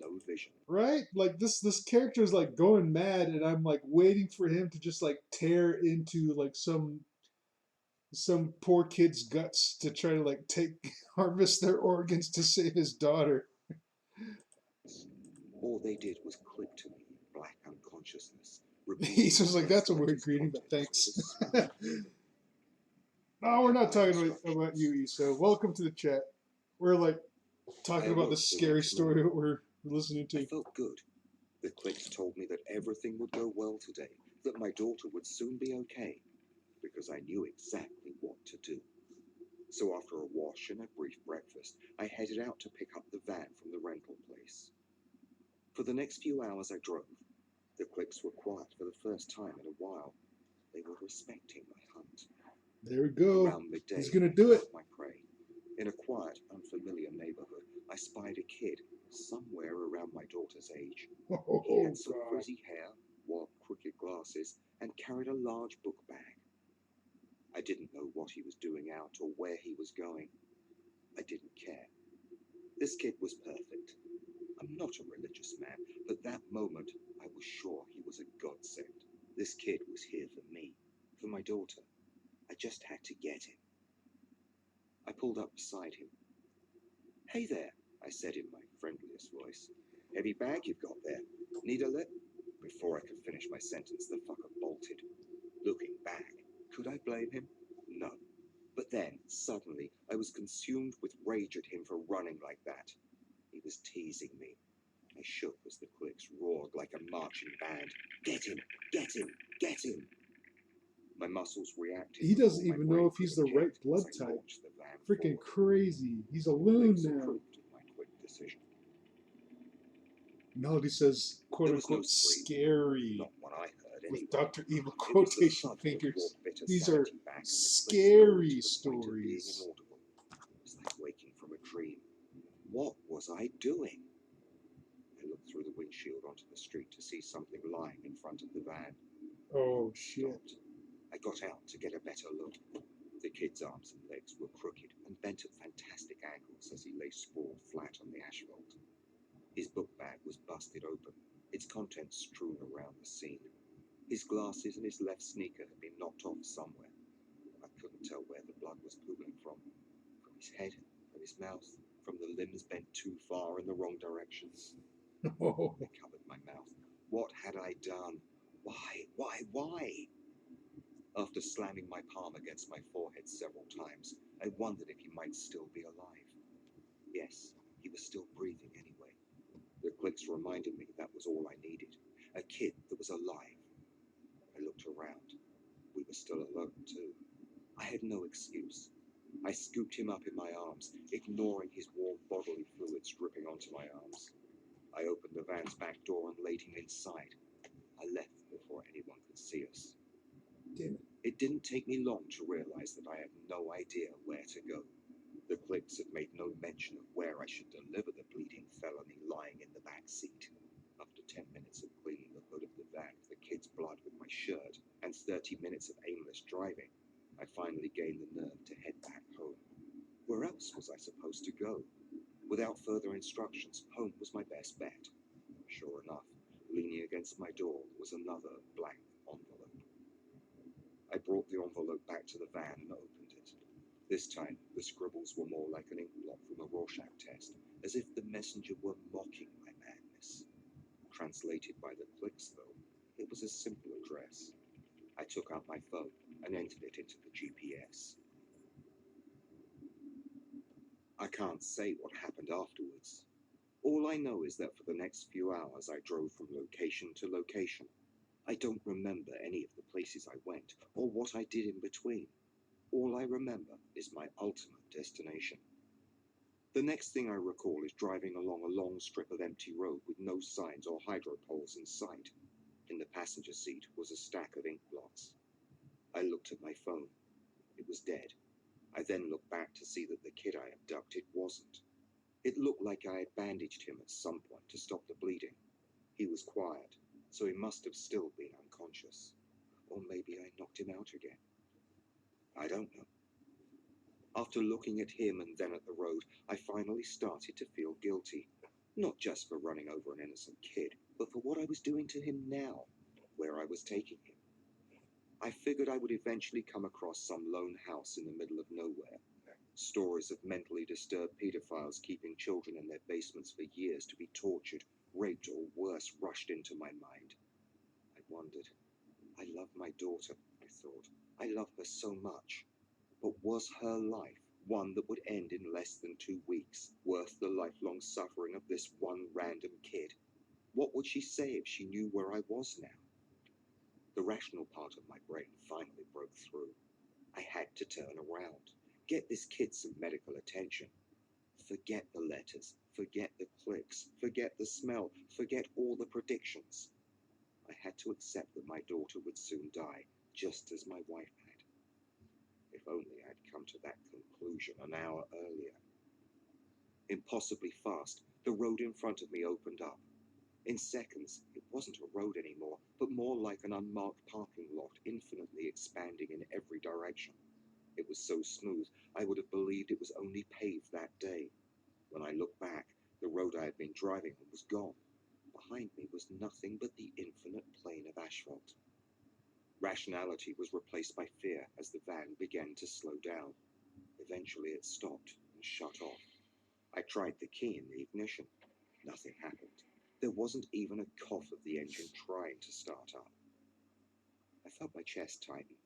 no vision. Right? Like this character is like going mad, and I'm like waiting for him to just like tear into like some poor kid's guts to try to like take harvest their organs to save his daughter. All they did was click to me in black unconsciousness, He's repeating just like, their that's a weird slightest greeting, but contents with a thanks. smile. No, we're not I had talking about you, Issa. Welcome to the chat. We're like talking I about the awoke the scary next story morning. we're listening I to. felt good. The clicks told me that everything would go well today, that my daughter would soon be okay, because I knew exactly what to do. So after a wash and a brief breakfast, I headed out to pick up the van from the rental place. For the next few hours I drove. The clicks were quiet for the first time in a while. They were respecting my hunt. There we go. Around midday, He's gonna I do it. found my prey. In a quiet, unfamiliar neighborhood, I spied a kid somewhere around my daughter's age. He Oh had some God. frizzy hair, wore crooked glasses, and carried a large book bag. I didn't know what he was doing out or where he was going. I didn't care. This kid was perfect. I'm not a religious man, but that moment I was sure he was a godsend. This kid was here for me, for my daughter. I just had to get him. I pulled up beside him. Hey there, I said in my friendliest voice. Heavy bag you've got there. Need a lip? Before I could finish my sentence, the fucker bolted. Looking back, could I blame him? No. But then, suddenly, I was consumed with rage at him for running like that. He was teasing me. I shook as the clicks roared like a marching band. Get him! Get him! Get him! My muscles reacted He before doesn't my even know brain if could he's the right object blood as I type. launched the van Freaking forward. crazy. He's a The loon police now. approved of my quick decision. Melody says, quote There was no unquote, scream, scary. not what I heard With anyway. Dr. Evil It was the quotation thud that brought fingers. bitter These are sanity back and the clicks scary dulled to the point of being stories. inaudible. It was like waking from a dream. What was I doing? I looked through the windshield onto the street to see something lying in front of the van. Oh It shit. stopped. I got out to get a better look. The kid's arms and legs were crooked and bent at fantastic angles as he lay sprawled flat on the asphalt. His book bag was busted open, its contents strewn around the scene. His glasses and his left sneaker had been knocked off somewhere. I couldn't tell where the blood was pooling from his head, from his mouth, from the limbs bent too far in the wrong directions. Oh. I covered my mouth. What had I done? Why? Why? After slamming my palm against my forehead several times, I wondered if he might still be alive. Yes, he was still breathing anyway. The clicks reminded me that was all I needed. A kid that was alive. I looked around. We were still alone, too. I had no excuse. I scooped him up in my arms, ignoring his warm bodily fluids dripping onto my arms. I opened the van's back door and laid him inside. I left before anyone could see us. Damn it. It didn't take me long to realize that I had no idea where to go. The clicks had made no mention of where I should deliver the bleeding felony lying in the back seat. After 10 minutes of cleaning the hood of the van of the kid's blood with my shirt and 30 minutes of aimless driving, I finally gained the nerve to head back home. Where else was I supposed to go? Without further instructions, home was my best bet. Sure enough, leaning against my door was another blank envelope. I brought the envelope back to the van and opened it. This time, the scribbles were more like an ink blot from a Rorschach test, as if the messenger were mocking my madness. Translated by the clicks, though, it was a simple address. I took out my phone and entered it into the GPS. I can't say what happened afterwards. All I know is that for the next few hours I drove from location to location. I don't remember any of the places I went or what I did in between. All I remember is my ultimate destination. The next thing I recall is driving along a long strip of empty road with no signs or hydro poles in sight. In the passenger seat was a stack of ink blots. I looked at my phone. It was dead. I then looked back to see that the kid I abducted wasn't. It looked like I had bandaged him at some point to stop the bleeding. He was quiet, so he must have still been unconscious. Or maybe I knocked him out again. I don't know. After looking at him and then at the road, I finally started to feel guilty. Not just for running over an innocent kid, but for what I was doing to him now, where I was taking him. I figured I would eventually come across some lone house in the middle of nowhere. Stories of mentally disturbed pedophiles keeping children in their basements for years to be tortured, raped, or worse rushed into my mind. I wondered. I love my daughter, I thought. I love her so much. But was her life one that would end in less than 2 weeks, worth the lifelong suffering of this one random kid? What would she say if she knew where I was now? The rational part of my brain finally broke through. I had to turn around, get this kid some medical attention. Forget the letters, forget the clicks, forget the smell, forget all the predictions. I had to accept that my daughter would soon die, just as my wife had. If only I'd come to that conclusion an hour earlier. Impossibly fast, the road in front of me opened up. In seconds, it wasn't a road anymore, but more like an unmarked parking lot, infinitely expanding in every direction. It was so smooth, I would have believed it was only paved that day. When I looked back, the road I had been driving on was gone. Behind me was nothing but the infinite plain of asphalt. Rationality was replaced by fear as the van began to slow down. Eventually it stopped and shut off. I tried the key in the ignition. Nothing happened. There wasn't even a cough of the engine trying to start up. I felt my chest tighten.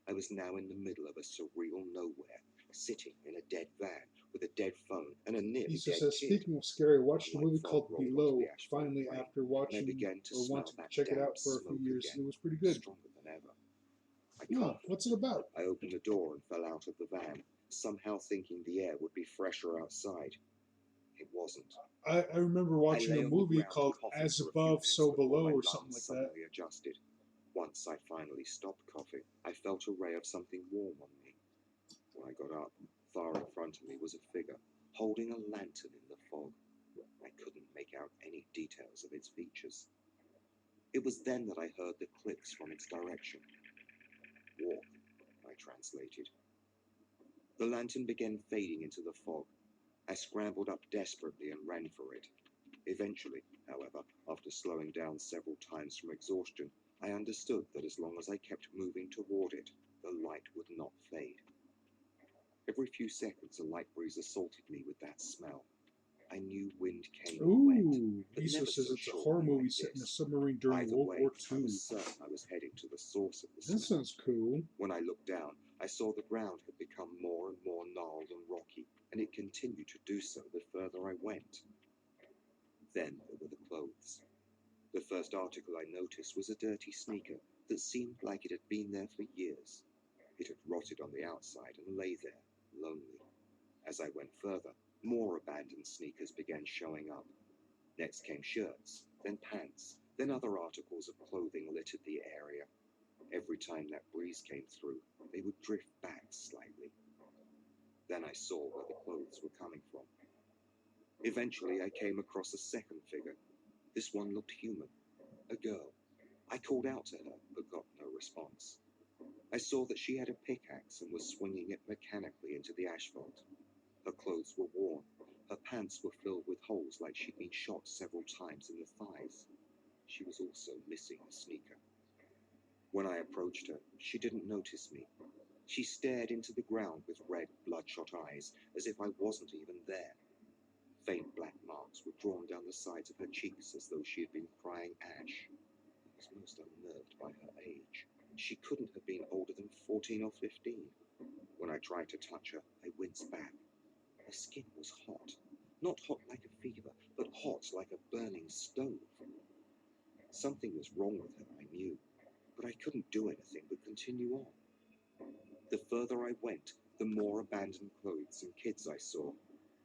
I was now in the middle of a surreal nowhere, sitting in a dead van with a dead phone and a nearly Issa dead says, kid. speaking of scary, I watched a Light movie fog called rolled onto Below, the asphalt finally, plain, after and I watching began to or smell wanted to that check it damn out for a few smoke years. again, It was pretty good. stronger than ever. I Yeah, coughed. what's it about? I opened the door and fell out of the van, somehow thinking the air would be fresher outside. It wasn't. I remember I watching lay a on the movie ground, called coughing As for a few Above, minutes So before Below, my or something lungs like that. suddenly adjusted. Once I finally stopped coughing, I felt a ray of something warm on me. When I got up, far in front of me was a figure, holding a lantern in the fog. I couldn't make out any details of its features. It was then that I heard the clicks from its direction. Walk, I translated. The lantern began fading into the fog. I scrambled up desperately and ran for it. Eventually, however, after slowing down several times from exhaustion, I understood that as long as I kept moving toward it, the light would not fade. Every few seconds, a light breeze assaulted me with that smell. I knew wind came and went, Ooh, but Issa never says so it's a horror surely movie like set in a this. submarine during Either World way, War I II. was certain I was heading to the source of the That smell. sounds cool. When I looked down, I saw the ground had become more and more gnarled and rocky, and it continued to do so the further I went. Then there were the clothes. The first article I noticed was a dirty sneaker that seemed like it had been there for years. It had rotted on the outside and lay there, lonely. As I went further, more abandoned sneakers began showing up. Next came shirts, then pants, then other articles of clothing littered the area. Every time that breeze came through, they would drift back slightly. Then I saw where the clothes were coming from. Eventually, I came across a second figure. This one looked human, a girl. I called out to her, but got no response. I saw that she had a pickaxe and was swinging it mechanically into the asphalt. Her clothes were worn. Her pants were filled with holes like she'd been shot several times in the thighs. She was also missing a sneaker. When I approached her, she didn't notice me. She stared into the ground with red, bloodshot eyes, as if I wasn't even there. Faint black marks were drawn down the sides of her cheeks as though she had been crying ash. I was most unnerved by her age. She couldn't have been older than 14 or 15. When I tried to touch her, I winced back. Her skin was hot. Not hot like a fever, but hot like a burning stove. Something was wrong with her, I knew, but I couldn't do anything but continue on. The further I went, the more abandoned clothes and kids I saw.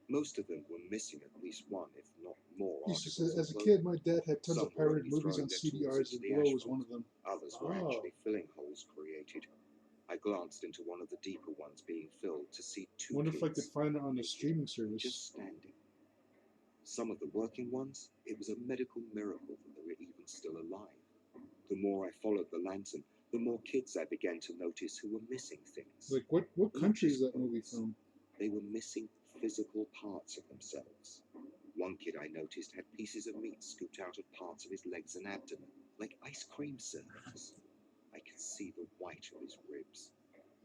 Most of them were missing at least one, if not more, Issa articles says, of as a kid, clothing. my dad had tons Some of were pirated only movies on throwing their tools CDRs, into and the Below was one asphalt. of them. Others were Oh. actually filling holes created. I glanced into one of the deeper ones being filled to see two Wonder if I could kids, find it on the naked, streaming service. just standing. Some of the working ones, it was a medical miracle that they were even still alive. The more I followed the lantern, the more kids I began to notice who were missing things. Like, what Not country is just that movie clothes. from? They were missing physical parts of themselves. One kid I noticed had pieces of meat scooped out of parts of his legs and abdomen, like ice cream servings. I could see the white of his ribs.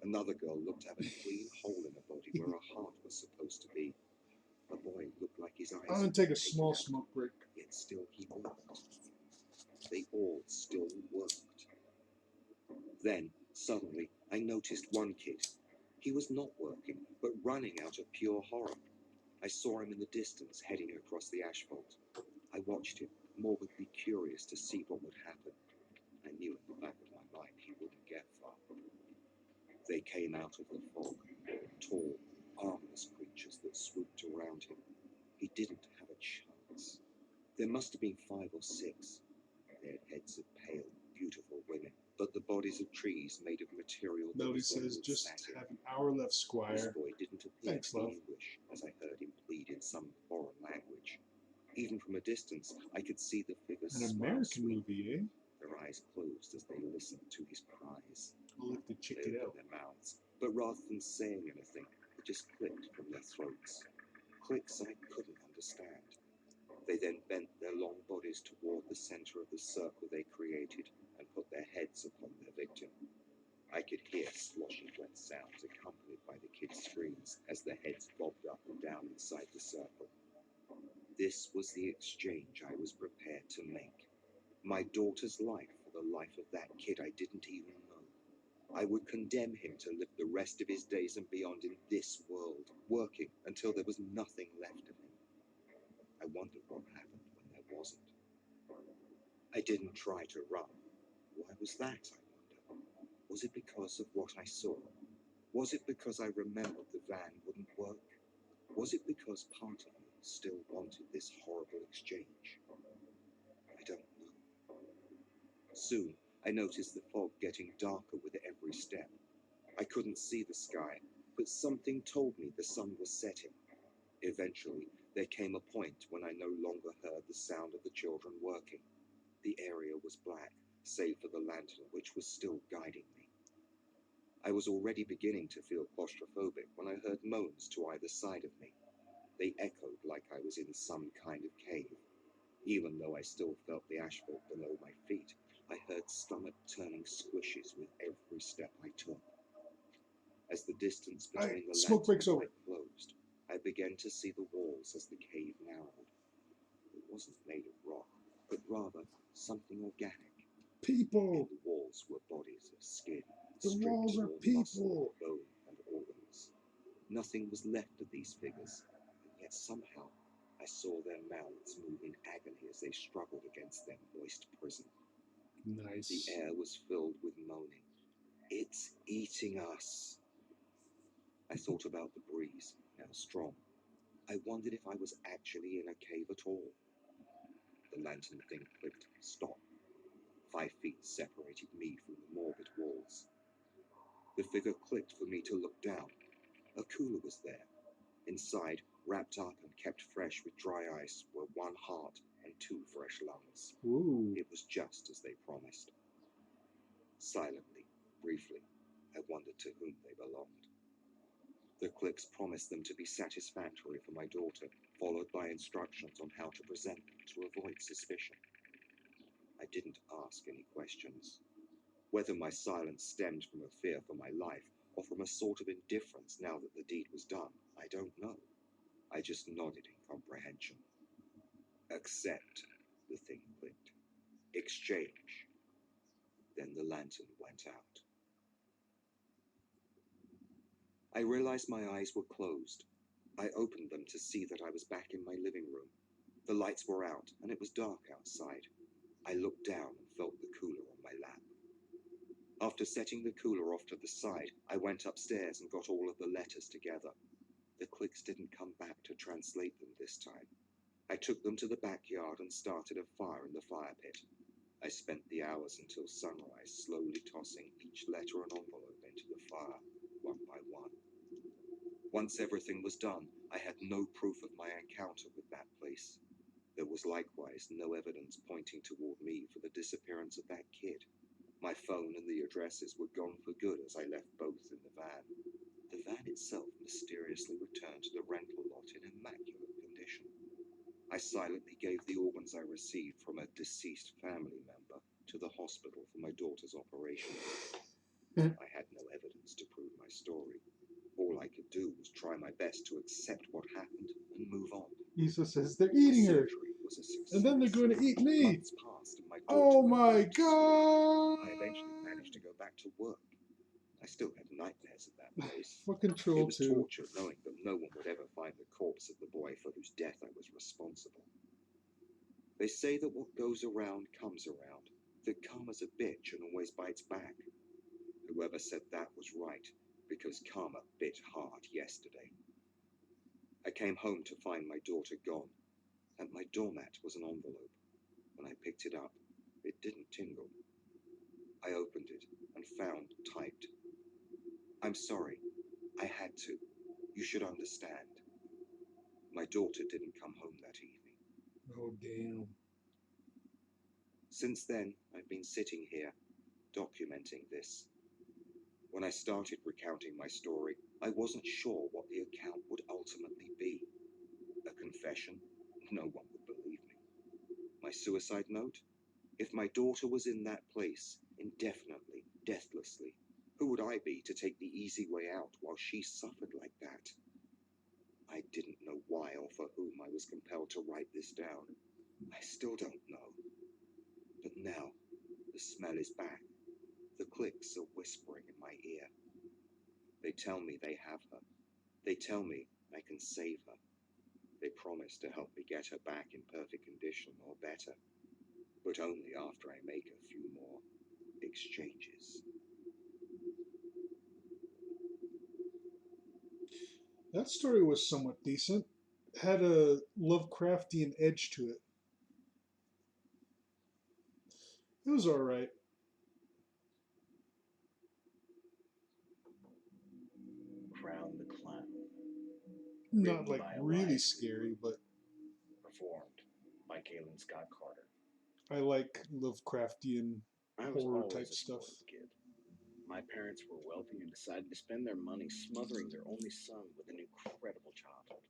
Another girl looked to have a clean hole in her body where her heart was supposed to be. A boy looked like his eyes I'm gonna had take been a taken small out, smoke break. yet still he worked. They all still worked. Then, suddenly, I noticed one kid. He was not working, but running out of pure horror. I saw him in the distance, heading across the asphalt. I watched him, morbidly curious to see what would happen. I knew in the back of my mind he wouldn't get far. They came out of the fog, tall, armless creatures that swooped around him. He didn't have a chance. There must have been 5 or 6. They had heads of pale, beautiful women, but the bodies of trees made of material that Melody says, resembled just satin. have an hour left, This Squire. boy didn't appear Thanks, to be love. English, as I heard him plead in some foreign language. Even from a distance, I could see the figures An smile American sweetly, movie, eh? their eyes closed as they listened to his cries. I'll have to check They it opened out. their mouths, but rather than saying anything, it just clicked from their throats. Clicks I couldn't understand. They then bent their long bodies toward the center of the circle they created and put their heads upon their victim. I could hear sloshy wet sounds accompanied by the kids' screams as their heads bobbed up and down inside the circle. This was the exchange I was prepared to make. My daughter's life for the life of that kid I didn't even know. I would condemn him to live the rest of his days and beyond in this world, working until there was nothing left of him. I wondered what happened when there wasn't. I didn't try to run. Why was that, I wonder? Was it because of what I saw? Was it because I remembered the van wouldn't work? Was it because part of me still wanted this horrible exchange? I don't know. Soon, I noticed the fog getting darker with every step. I couldn't see the sky, but something told me the sun was setting. Eventually, there came a point when I no longer heard the sound of the children working. The area was black, save for the lantern which was still guiding me. I was already beginning to feel claustrophobic when I heard moans to either side of me. They echoed like I was in some kind of cave. Even though I still felt the asphalt below my feet, I heard stomach-turning squishes with every step I took. As the distance between the Smoke lantern breaks and over. I closed, I began to see the walls as the cave narrowed. It wasn't made of rock, but rather something organic. People. In the walls were bodies of skin, The stripped walls of are all muscle, people. bone, and organs. Nothing was left of these figures, and yet somehow I saw their mouths move in agony as they struggled against their moist prison. Nice. The air was filled with moaning. It's eating us. I thought about the breeze, now strong. I wondered if I was actually in a cave at all. The lantern thing clicked stop. 5 feet separated me from the morbid walls. The figure clicked for me to look down. A cooler was there. Inside, wrapped up and kept fresh with dry ice, were 1 heart and 2 fresh lungs. Ooh. It was just as they promised. Silently, briefly, I wondered to whom they belonged. The clicks promised them to be satisfactory for my daughter, followed by instructions on how to present them to avoid suspicion. I didn't ask any questions. Whether my silence stemmed from a fear for my life or from a sort of indifference now that the deed was done, I don't know. I just nodded in comprehension. Accept, the thing clicked. Exchange. Then the lantern went out. I realized my eyes were closed. I opened them to see that I was back in my living room. The lights were out, and it was dark outside. I looked down and felt the cooler on my lap. After setting the cooler off to the side, I went upstairs and got all of the letters together. The clicks didn't come back to translate them this time. I took them to the backyard and started a fire in the fire pit. I spent the hours until sunrise, slowly tossing each letter and envelope into the fire, one by one. Once everything was done, I had no proof of my encounter with that place. There was likewise no evidence pointing toward me for the disappearance of that kid. My phone and the addresses were gone for good as I left both in the van. The van itself mysteriously returned to the rental lot in immaculate condition. I silently gave the organs I received from a deceased family member to the hospital for my daughter's operation. I had no evidence to prove my story. All I could do was try my best to accept what happened and move on. Issa says they're eating her. Surgery was a success. And then they're going to eat me. Months passed and my daughter Oh went my back to school. god. I eventually managed to go back to work. I still had nightmares of that place. Fucking It troll was too. torture knowing that no one would ever find the corpse of the boy for whose death I was responsible. They say that what goes around comes around, that karma's a bitch and always bites back. Whoever said that was right, because karma bit hard yesterday. I came home to find my daughter gone. At my doormat was an envelope. When I picked it up, it didn't tingle. I opened it and found typed, "I'm sorry, I had to. You should understand. My daughter didn't come home that evening." Oh, damn. Since then, I've been sitting here, documenting this. When I started recounting my story, I wasn't sure what the account would ultimately be. A confession? No one would believe me. My suicide note? If my daughter was in that place, indefinitely, deathlessly, who would I be to take the easy way out while she suffered like that? I didn't know why or for whom I was compelled to write this down. I still don't know. But now, the smell is back. The clicks are whispering in my ear. They tell me they have her. They tell me I can save her. They promise to help me get her back in perfect condition or better, but only after I make a few more exchanges. That story was somewhat decent. Had a Lovecraftian edge to it. It was alright. Crown the Clown, Not written like by really Elias scary, but performed by Galen Scott Carter. I like Lovecraftian I was horror always type a stuff. spoiled kid. My parents were wealthy and decided to spend their money smothering their only son with an incredible childhood.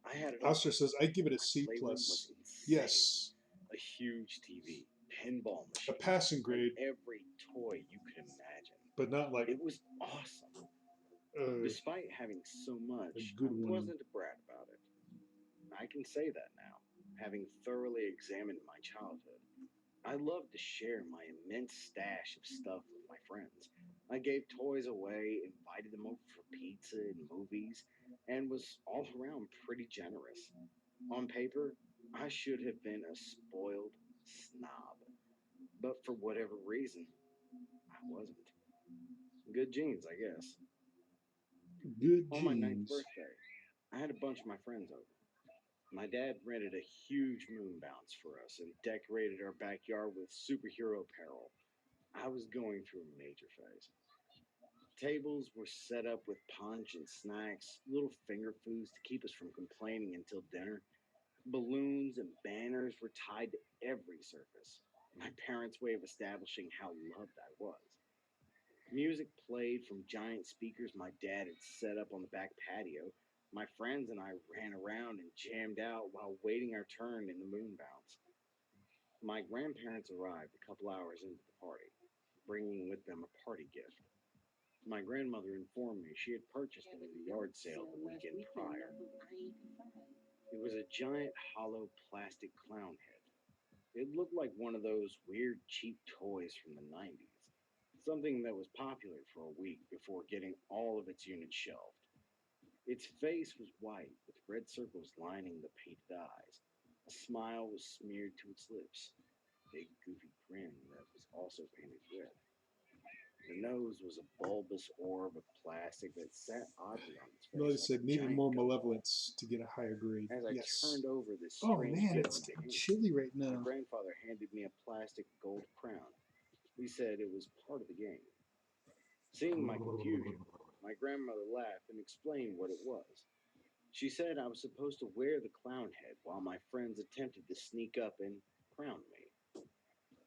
I had it all. Oster says I give it a My C playroom was plus. insane. Yes, A huge TV, pinball a machines, passing and grade, every toy you could imagine. but not like It was awesome. uh, Despite having so a much, I good one. wasn't a brat about it. I can say that now, having thoroughly examined my childhood. I loved to share my immense stash of stuff with my friends. I gave toys away, invited them over for pizza and movies, and was all around pretty generous. On paper, I should have been a spoiled snob, but for whatever reason, I wasn't. Good genes, I guess. Good On my ninth genes. birthday, I had a bunch of my friends over. My dad rented a huge moon bounce for us and decorated our backyard with superhero apparel. I was going through a major phase. Tables were set up with punch and snacks, little finger foods to keep us from complaining until dinner. Balloons and banners were tied to every surface. My parents' way of establishing how loved I was. Music played from giant speakers my dad had set up on the back patio. My friends and I ran around and jammed out while waiting our turn in the moon bounce. My grandparents arrived a couple hours into the party, bringing with them a party gift. My grandmother informed me she had purchased it at a yard sale the weekend prior. It was a giant hollow plastic clown head. It looked like one of those weird cheap toys from the 90s, something that was popular for a week before getting all of its units shelved. Its face was white with red circles lining the painted eyes. A smile was smeared to its lips, a big goofy grin that was also painted red. The nose was a bulbous orb of plastic that sat oddly on its Melody face like said a needed giant more gum ball. malevolence to get a higher grade. As I Yes. turned over this Oh strange man, gift it's into ink, chilly right my now. grandfather handed me a plastic gold crown. He said it was part of the game. Seeing my confusion, my grandmother laughed and explained what it was. She said I was supposed to wear the clown head while my friends attempted to sneak up and crown me.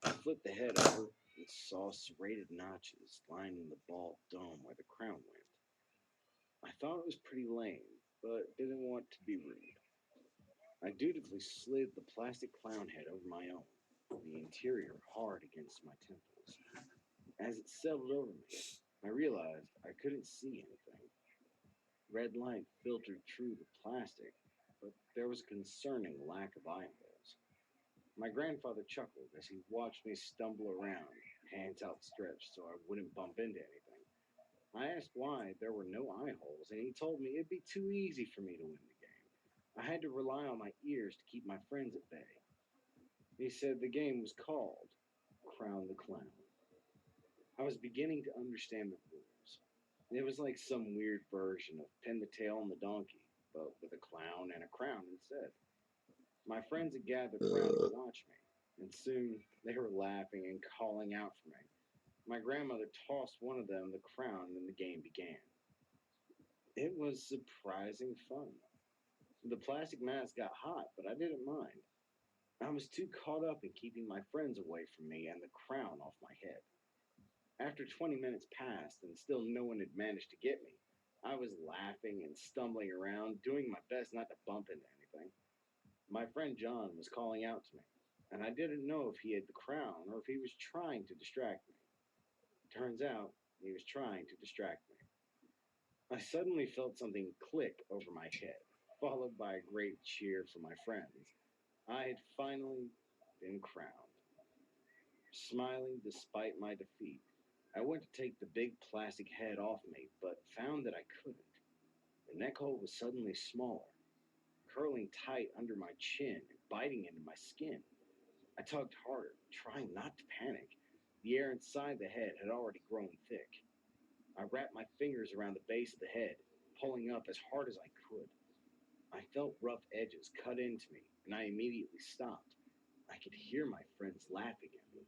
I flipped the head over and saw serrated notches lining the bald dome where the crown went. I thought it was pretty lame, but didn't want to be rude. I dutifully slid the plastic clown head over my own, the interior hard against my temples. As it settled over me, I realized I couldn't see anything. Red light filtered through the plastic, but there was a concerning lack of eye holes. My grandfather chuckled as he watched me stumble around, hands outstretched so I wouldn't bump into anything. I asked why there were no eye holes, and he told me it'd be too easy for me to win the game. I had to rely on my ears to keep my friends at bay. He said the game was called Crown the Clown. I was beginning to understand the rules. It was like some weird version of Pin the Tail on the Donkey, but with a clown and a crown instead. My friends had gathered around to watch me, and soon they were laughing and calling out for me. My grandmother tossed one of them the crown and the game began. It was surprising fun. The plastic mask got hot, but I didn't mind. I was too caught up in keeping my friends away from me and the crown off my head. After 20 minutes passed and still no one had managed to get me, I was laughing and stumbling around, doing my best not to bump into anything. My friend John was calling out to me, and I didn't know if he had the crown or if he was trying to distract me. Turns out, he was trying to distract me. I suddenly felt something click over my head, followed by a great cheer from my friends. I had finally been crowned. Smiling despite my defeat, I went to take the big plastic head off me, but found that I couldn't. The neck hole was suddenly smaller, curling tight under my chin and biting into my skin. I tugged harder, trying not to panic. The air inside the head had already grown thick. I wrapped my fingers around the base of the head, pulling up as hard as I could. I felt rough edges cut into me, and I immediately stopped. I could hear my friends laughing at me.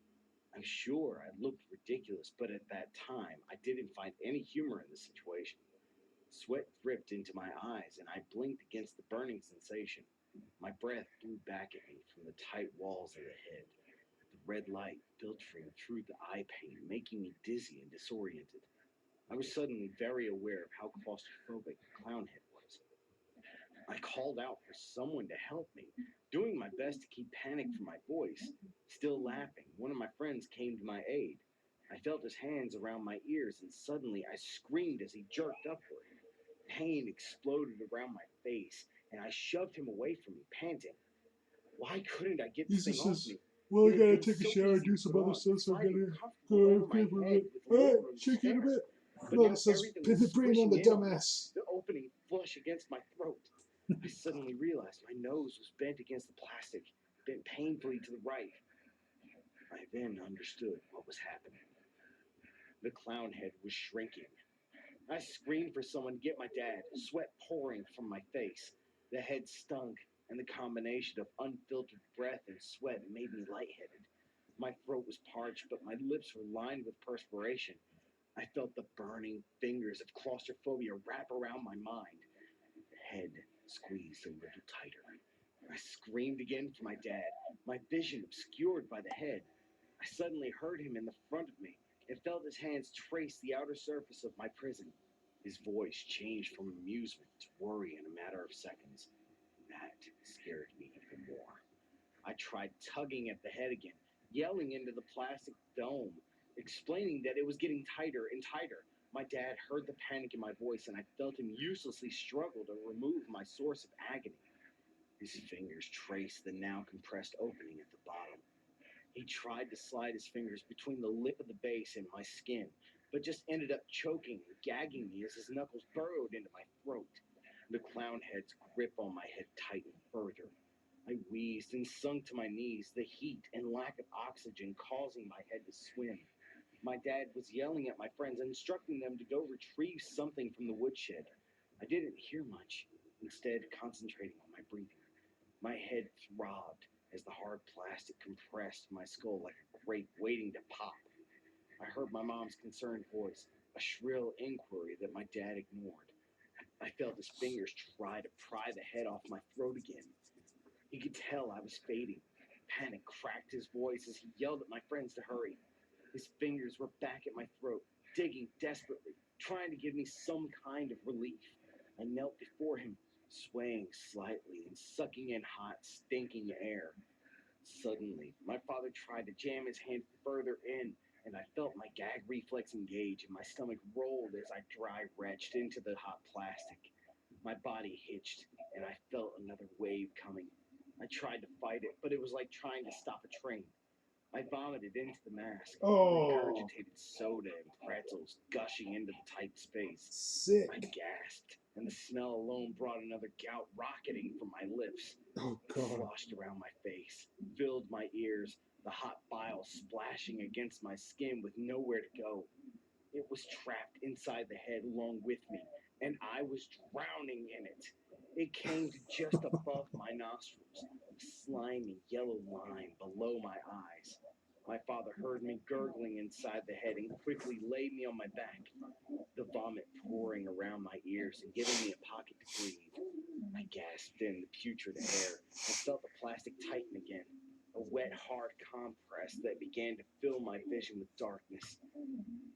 I'm sure I looked ridiculous, but at that time, I didn't find any humor in the situation. Sweat dripped into my eyes, and I blinked against the burning sensation. My breath blew back at me from the tight walls of the head. The red light filtering through the eye pain, making me dizzy and disoriented. I was suddenly very aware of how claustrophobic the clown head was. I called out for someone to help me, doing my best to keep panic from my voice. Still laughing, one of my friends came to my aid. I felt his hands around my ears, and suddenly I screamed as he jerked upward. Pain exploded around my face, and I shoved him away from me, panting. Why couldn't I get He this thing just off says, me? "Well, It I had gotta been take a so shower and easy do to some put other on, stuff, so I'm sliding gonna comfortable go over over my here for a head bit. with the Alright, roller on the check in a stair. bit." But No, it now says everything pin was the brain on squishing the in on me, dumbass. the opening flush against my throat. I suddenly realized my nose was bent against the plastic, bent painfully to the right. I then understood what was happening. The clown head was shrinking. I screamed for someone to get my dad, sweat pouring from my face. The head stunk, and the combination of unfiltered breath and sweat made me lightheaded. My throat was parched, but my lips were lined with perspiration. I felt the burning fingers of claustrophobia wrap around my mind. The head squeezed a little tighter. I screamed again for my dad, my vision obscured by the head. I suddenly heard him in the front of me and felt his hands trace the outer surface of my prison. His voice changed from amusement to worry in a matter of seconds. That scared me even more. I tried tugging at the head again, yelling into the plastic dome, explaining that it was getting tighter and tighter. My dad heard the panic in my voice, and I felt him uselessly struggle to remove my source of agony. His fingers traced the now compressed opening at the bottom. He tried to slide his fingers between the lip of the base and my skin, but just ended up choking and gagging me as his knuckles burrowed into my throat. The clown head's grip on my head tightened further. I wheezed and sunk to my knees, the heat and lack of oxygen causing my head to swim. My dad was yelling at my friends, instructing them to go retrieve something from the woodshed. I didn't hear much, instead, concentrating on my breathing. My head throbbed as the hard plastic compressed my skull like a grape waiting to pop. I heard my mom's concerned voice, a shrill inquiry that my dad ignored. I felt his fingers try to pry the head off my throat again. He could tell I was fading. Panic cracked his voice as he yelled at my friends to hurry. His fingers were back at my throat, digging desperately, trying to give me some kind of relief. I knelt before him, swaying slightly and sucking in hot, stinking air. Suddenly, my father tried to jam his hand further in, and I felt my gag reflex engage, and my stomach rolled as I dry retched into the hot plastic. My body hitched, and I felt another wave coming. I tried to fight it, but it was like trying to stop a train. I vomited into the mask, Oh, regurgitated soda and pretzels gushing into the tight space. I sick. gasped, and the smell alone brought another gout rocketing from my lips. Oh It god. sloshed around my face, filled my ears, the hot bile splashing against my skin with nowhere to go. It was trapped inside the head along with me, and I was drowning in it. It came to just above my nostrils, a slimy yellow line below my eyes. My father heard me gurgling inside the head and quickly laid me on my back, the vomit pouring around my ears and giving me a pocket to breathe. I gasped in the putrid air and felt the plastic tighten again, a wet, hard compress that began to fill my vision with darkness.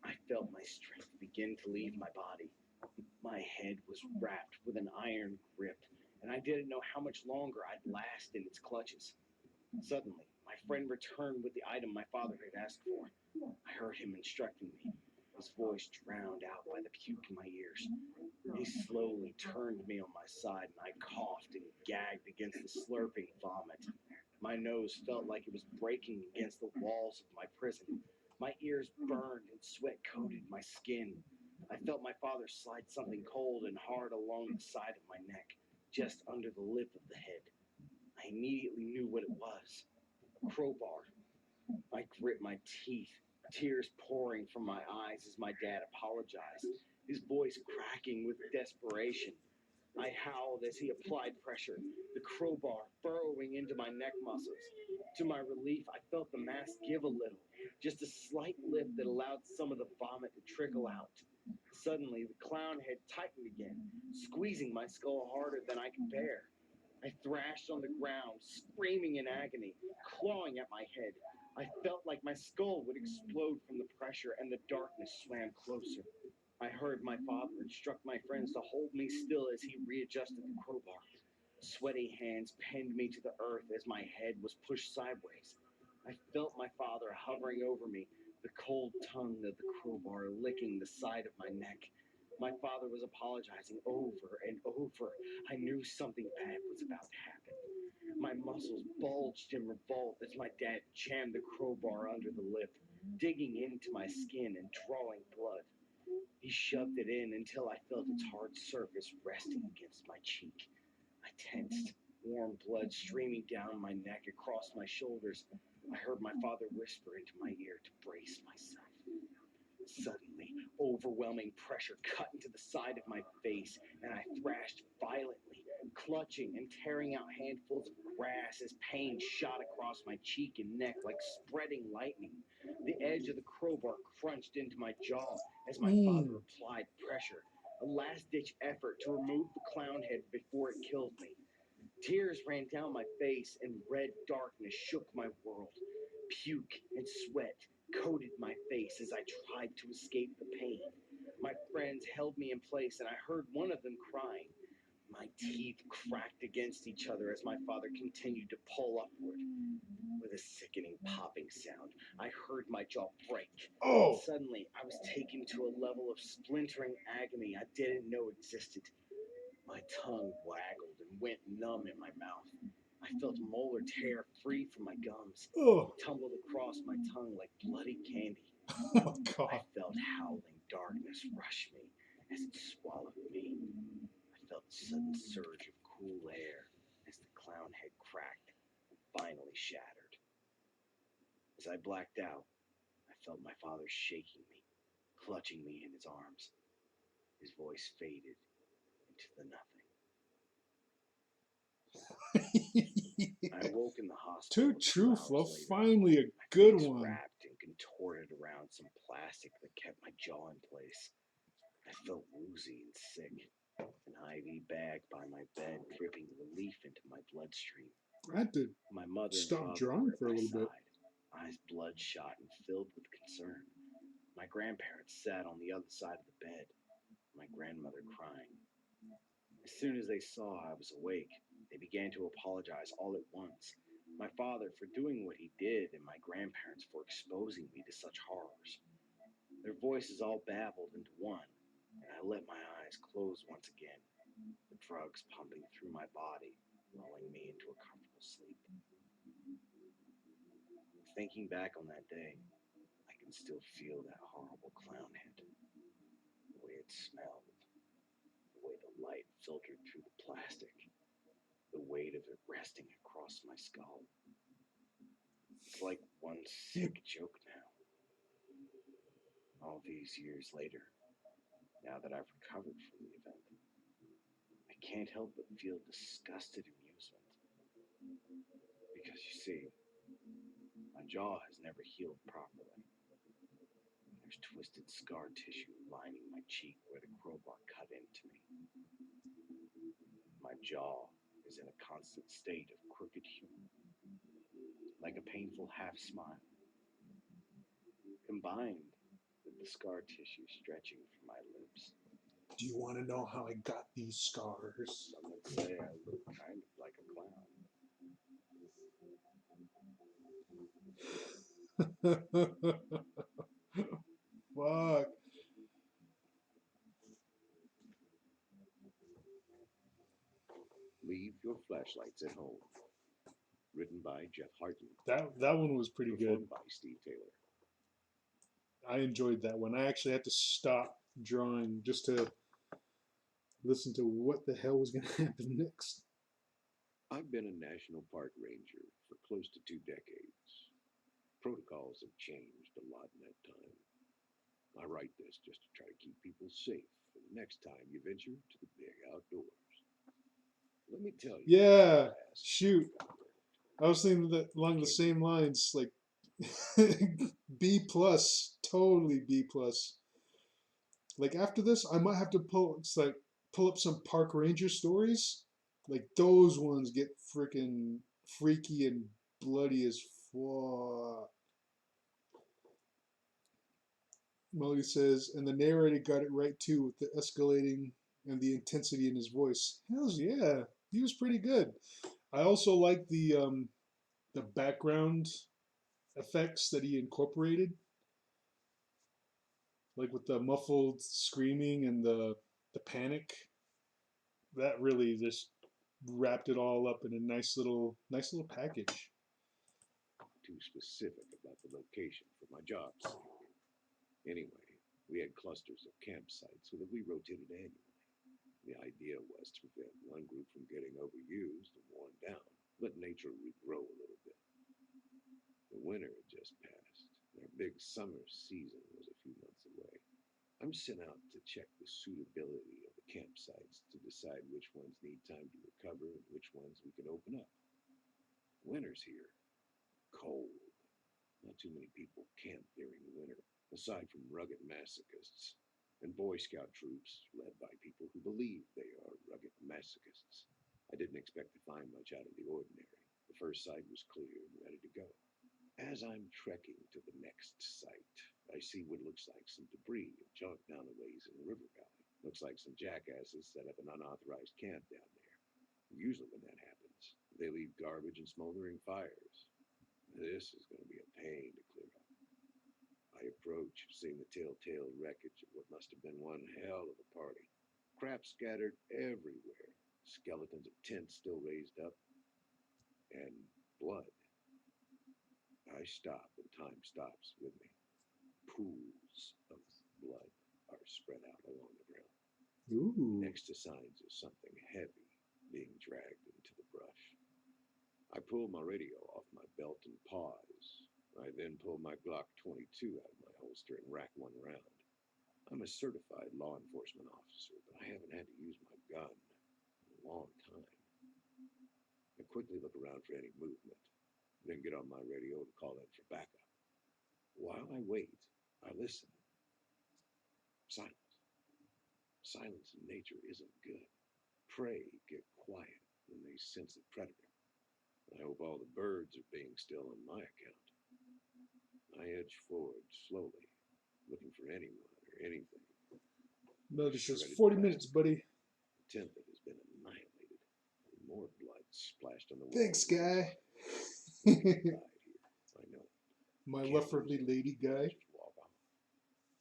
I felt my strength begin to leave my body. My head was wrapped with an iron grip, and I didn't know how much longer I'd last in its clutches. Suddenly, my friend returned with the item my father had asked for. I heard him instructing me, his voice drowned out by the puke in my ears. He slowly turned me on my side, and I coughed and gagged against the slurping vomit. My nose felt like it was breaking against the walls of my prison. My ears burned and sweat coated my skin. I felt my father slide something cold and hard along the side of my neck, just under the lip of the head. I immediately knew what it was: a crowbar. I grit my teeth, tears pouring from my eyes as my dad apologized, his voice cracking with desperation. I howled as he applied pressure, the crowbar burrowing into my neck muscles. To my relief, I felt the mask give a little, just a slight lift that allowed some of the vomit to trickle out. Suddenly, the clown head tightened again, squeezing my skull harder than I could bear. I thrashed on the ground, screaming in agony, clawing at my head. I felt like my skull would explode from the pressure, and the darkness swam closer. I heard my father instruct my friends to hold me still as he readjusted the crowbar. Sweaty hands pinned me to the earth as my head was pushed sideways. I felt my father hovering over me, the cold tongue of the crowbar licking the side of my neck. My father was apologizing over and over. I knew something bad was about to happen. My muscles bulged in revolt as my dad jammed the crowbar under the lip, digging into my skin and drawing blood. He shoved it in until I felt its hard surface resting against my cheek. I tensed, warm blood streaming down my neck across my shoulders. I heard my father whisper into my ear to brace myself. Suddenly, overwhelming pressure cut into the side of my face, and I thrashed violently, clutching and tearing out handfuls of grass as pain shot across my cheek and neck like spreading lightning. The edge of the crowbar crunched into my jaw as my father Mm. applied pressure, a last-ditch effort to remove the clown head before it killed me. Tears ran down my face, and red darkness shook my world. Puke and sweat coated my face as I tried to escape the pain. My friends held me in place, and I heard one of them crying. My teeth cracked against each other as my father continued to pull upward. With a sickening popping sound, I heard my jaw break. Oh. Suddenly, I was taken to a level of splintering agony I didn't know existed. My tongue waggled and went numb in my mouth. I felt a molar tear free from my gums. Oh. It tumbled across my tongue like bloody candy. Oh I God. felt howling darkness rush me as it swallowed me. I felt a sudden surge of cool air as the clown head cracked and finally shattered. As I blacked out, I felt my father shaking me, clutching me in his arms. His voice faded into the nothing. I awoke in the Too hospital a few true, hours Fluff. later, Finally, a my good face one. wrapped and contorted around some plastic that kept my jaw in place. I felt woozy and sick, an IV bag by my bed dripping relief into my bloodstream. I had to My mother and stop father were drawing at for a my little bit. side, eyes bloodshot and filled with concern. My grandparents sat on the other side of the bed, my grandmother crying. As soon as they saw I was awake, they began to apologize all at once. My father for doing what he did, and my grandparents for exposing me to such horrors. Their voices all babbled into one, and I let my eyes close once again, the drugs pumping through my body, lulling me into a comfortable sleep. Thinking back on that day, I can still feel that horrible clown head, the way it smelled, the way the light filtered through the plastic, the weight of it resting across my skull. It's like one sick joke now. All these years later, now that I've recovered from the event, I can't help but feel disgusted amusement. Because you see, my jaw has never healed properly. There's twisted scar tissue lining my cheek where the crowbar cut into me. My jaw is in a constant state of crooked humor, like a painful half smile, combined with the scar tissue stretching from my lips. Do you want to know how I got these scars? Some would say I look kind of like a clown. Fuck. Leave your flashlights at home. Written by Jeff Hartman. That one was pretty good. Performed by Steve Taylor. I enjoyed that one. I actually had to stop drawing just to listen to what the hell was going to happen next. I've been a national park ranger for close to 2 decades. Protocols have changed a lot in that time. I write this just to try to keep people safe for the next time you venture to the big outdoors. Let me tell you. Yeah, shoot. I was thinking that along the same lines, like B plus, totally B plus. Like after this, I might have to pull up some park ranger stories. Like those ones get freaking freaky and bloody as fuck. Melody says, and the narrator got it right too with the escalating and the intensity in his voice. Hells yeah, he was pretty good. I also like the background effects that he incorporated, like with the muffled screaming and the panic. That really just wrapped it all up in a nice little package. Too specific about the location for my job's sake. Anyway, we had clusters of campsites so that we rotated annually. The idea was to prevent one group from getting overused and worn down, let nature regrow a little bit. The winter had just passed, and our big summer season was a few months away. I'm sent out to check the suitability of the campsites to decide which ones need time to recover and which ones we can open up. Winter's here. Cold. Not too many people camp during the winter, aside from rugged masochists and Boy Scout troops led by people who believe they are rugged masochists. I didn't expect to find much out of the ordinary. The first site was clear and ready to go. As I'm trekking to the next site, I see what looks like some debris and junk down a ways in the river valley. Looks like some jackasses set up an unauthorized camp down there. Usually when that happens, they leave garbage and smoldering fires. This is going to be a pain to clear up. I approach, seeing the telltale wreckage of what must have been one hell of a party. Crap scattered everywhere, skeletons of tents still raised up, and blood. I stop and time stops with me. Pools of blood are spread out along the ground, Ooh. next to signs of something heavy being dragged into the brush. I pull my radio off my belt and pause. I then pull my Glock 22 out of my holster and rack one round. I'm a certified law enforcement officer, but I haven't had to use my gun in a long time. I quickly look around for any movement, then get on my radio and call in for backup. While I wait, I listen. Silence. Silence in nature isn't good. Prey get quiet when they sense a predator. I hope all the birds are being still on my account. I edge forward slowly, looking for anyone or anything. Melody says Shredded 40 plastic. minutes, buddy. A tent that has been annihilated, and more blood splashed on the wall. Thanks, guy. Died here. I know. My Can't lovely lose lady it. guy. Just walk on.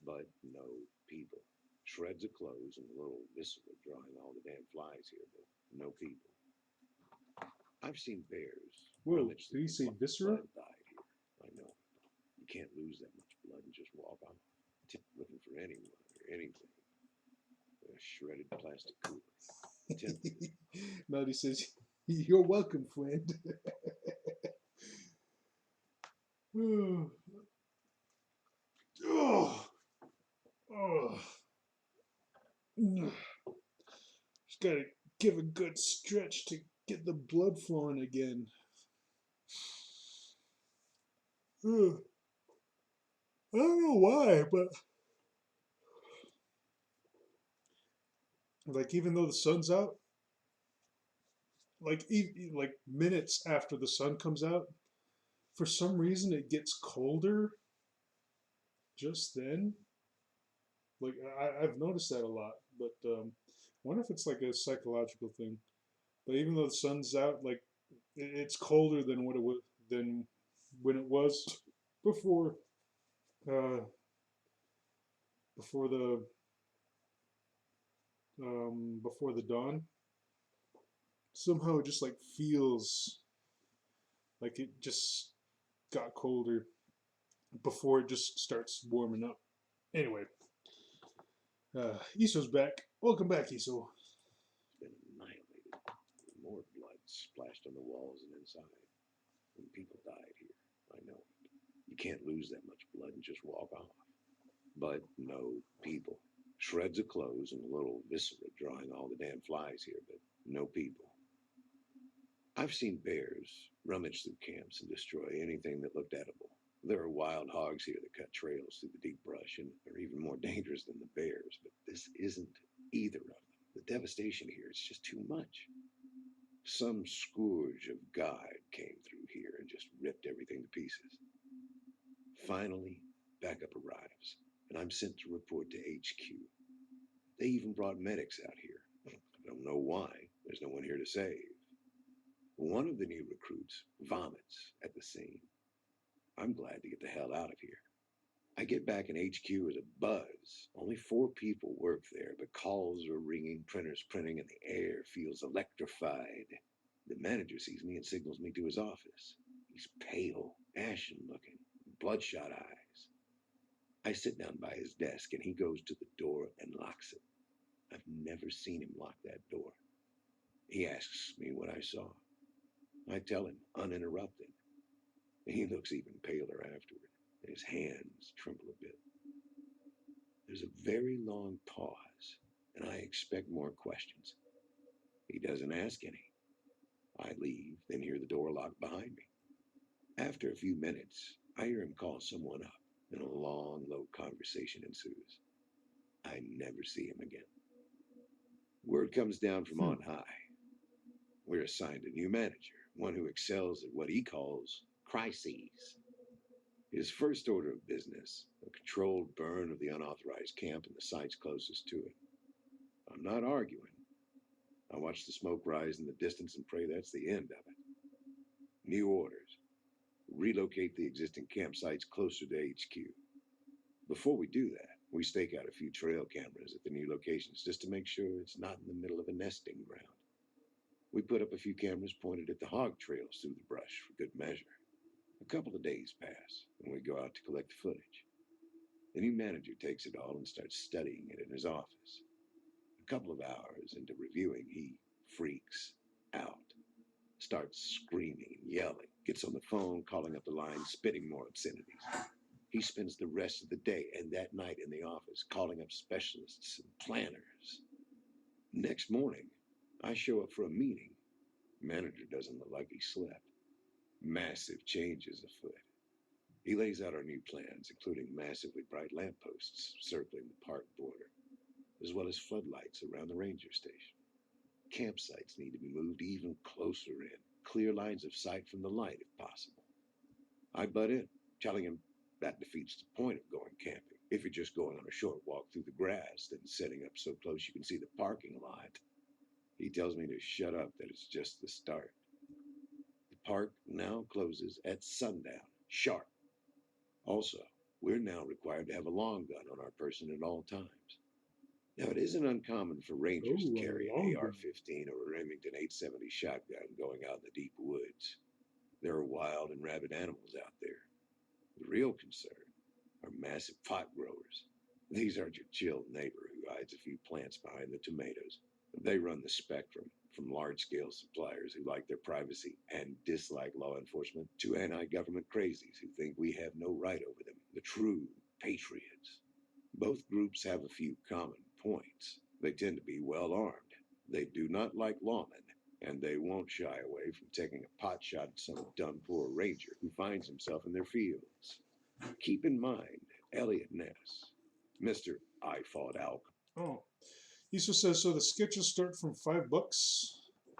But no people. Shreds of clothes and a little viscera drawing all the damn flies here, but no people. I've seen bears. Whoa, rummage did he say through viscera? blood died here. I know. You can't lose that much blood and just walk on. Looking for anyone or anything. A shredded plastic cooler. Melody says, you're welcome, friend. Oh. Oh. Just gotta give a good stretch to get the blood flowing again. I don't know why, but like even though the sun's out, like minutes after the sun comes out, for some reason it gets colder just then. Like I've noticed that a lot, but I wonder if it's like a psychological thing. But even though the sun's out, like it's colder than what it was than when it was before uh, before the before the dawn. Somehow it just like feels like it just got colder before it just starts warming up. Anyway, Iso's back. Welcome back, Iso. It's been annihilated. More blood splashed on the walls and inside. And people died here. I know it. You can't lose that much blood and just walk off. But no people. Shreds of clothes and a little viscera drawing all the damn flies here, but no people. I've seen bears rummage through camps and destroy anything that looked edible. There are wild hogs here that cut trails through the deep brush and are even more dangerous than the bears, but this isn't either of them. The devastation here is just too much. Some scourge of God came through here and just ripped everything to pieces. Finally, backup arrives, and I'm sent to report to HQ. They even brought medics out here. I don't know why. There's no one here to save. One of the new recruits vomits at the scene. I'm glad to get the hell out of here. I get back in HQ as a buzz. Only 4 people work there, but calls are ringing, printers printing, and the air feels electrified. The manager sees me and signals me to his office. He's pale, ashen looking, bloodshot eyes. I sit down by his desk and he goes to the door and locks it. I've never seen him lock that door. He asks me what I saw. I tell him, uninterrupted. He looks even paler afterward, and his hands tremble a bit. There's a very long pause, and I expect more questions. He doesn't ask any. I leave, then hear the door lock behind me. After a few minutes, I hear him call someone up, and a long, low conversation ensues. I never see him again. Word comes down from on high. We're assigned a new manager, one who excels at what he calls crises. His first order of business, a controlled burn of the unauthorized camp and the sites closest to it. I'm not arguing. I watch the smoke rise in the distance and pray that's the end of it. New orders. Relocate the existing campsites closer to HQ. Before we do that, we stake out a few trail cameras at the new locations just to make sure it's not in the middle of a nesting ground. We put up a few cameras pointed at the hog trails through the brush for good measure. A couple of days pass, and we go out to collect the footage. The new manager takes it all and starts studying it in his office. A couple of hours into reviewing, he freaks out, starts screaming and yelling, gets on the phone, calling up the line, spitting more obscenities. He spends the rest of the day and that night in the office calling up specialists and planners. Next morning, I show up for a meeting. Manager doesn't look like he slept. Massive changes afoot. He lays out our new plans, including massively bright lampposts circling the park border, as well as floodlights around the ranger station. Campsites need to be moved even closer in, clear lines of sight from the light if possible. I butt in, telling him that defeats the point of going camping. If you're just going on a short walk through the grass, then setting up so close you can see the parking lot. He tells me to shut up, that it's just the start. The park now closes at sundown, sharp. Also, we're now required to have a long gun on our person at all times. Now, it isn't uncommon for rangers to carry an AR-15 or a Remington 870 shotgun going out in the deep woods. There are wild and rabid animals out there. The real concern are massive pot growers. These aren't your chill neighbor who hides a few plants behind the tomatoes. They run the spectrum, from large-scale suppliers who like their privacy and dislike law enforcement to anti-government crazies who think we have no right over them, the true patriots. Both groups have a few common points. They tend to be well armed. They do not like lawmen. And they won't shy away from taking a pot shot at some dumb poor ranger who finds himself in their fields. Keep in mind, Elliot Ness, Mr. I Fought Al. Oh, Issa says so. The sketches start from $5.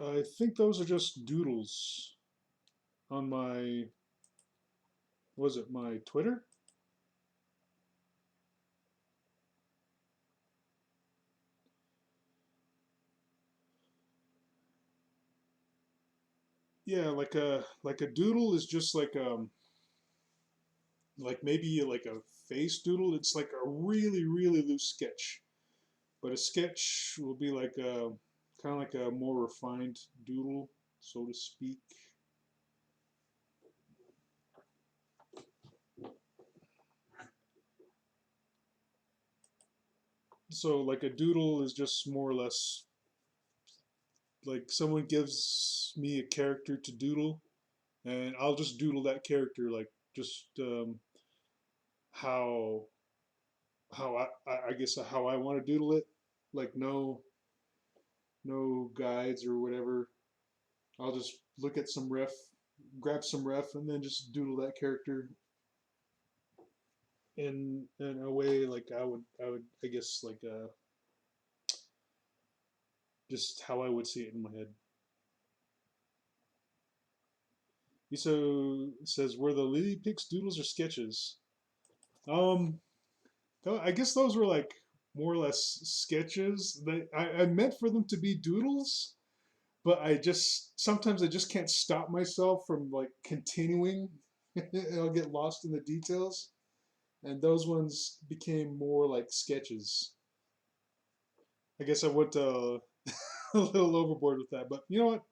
I think those are just doodles on my. Was it my Twitter? Yeah, like a doodle is just like maybe like a face doodle. It's like a really loose sketch, but a sketch will be like a kind of like a more refined doodle, so to speak. So like a doodle is just more or less like someone gives me a character to doodle, and I'll just doodle that character like just how I guess how I want to doodle it, like no guides or whatever. I'll just look at some ref, grab some ref, and then just doodle that character in a way like I would I guess like just how I would see it in my head. Iso says, "Were the Lily Pix doodles or sketches?" Um, I guess those were like more or less sketches. I meant for them to be doodles, but I just sometimes I just can't stop myself from like continuing. I'll get lost in the details, and those ones became more like sketches. I guess I went a little overboard with that, but you know what?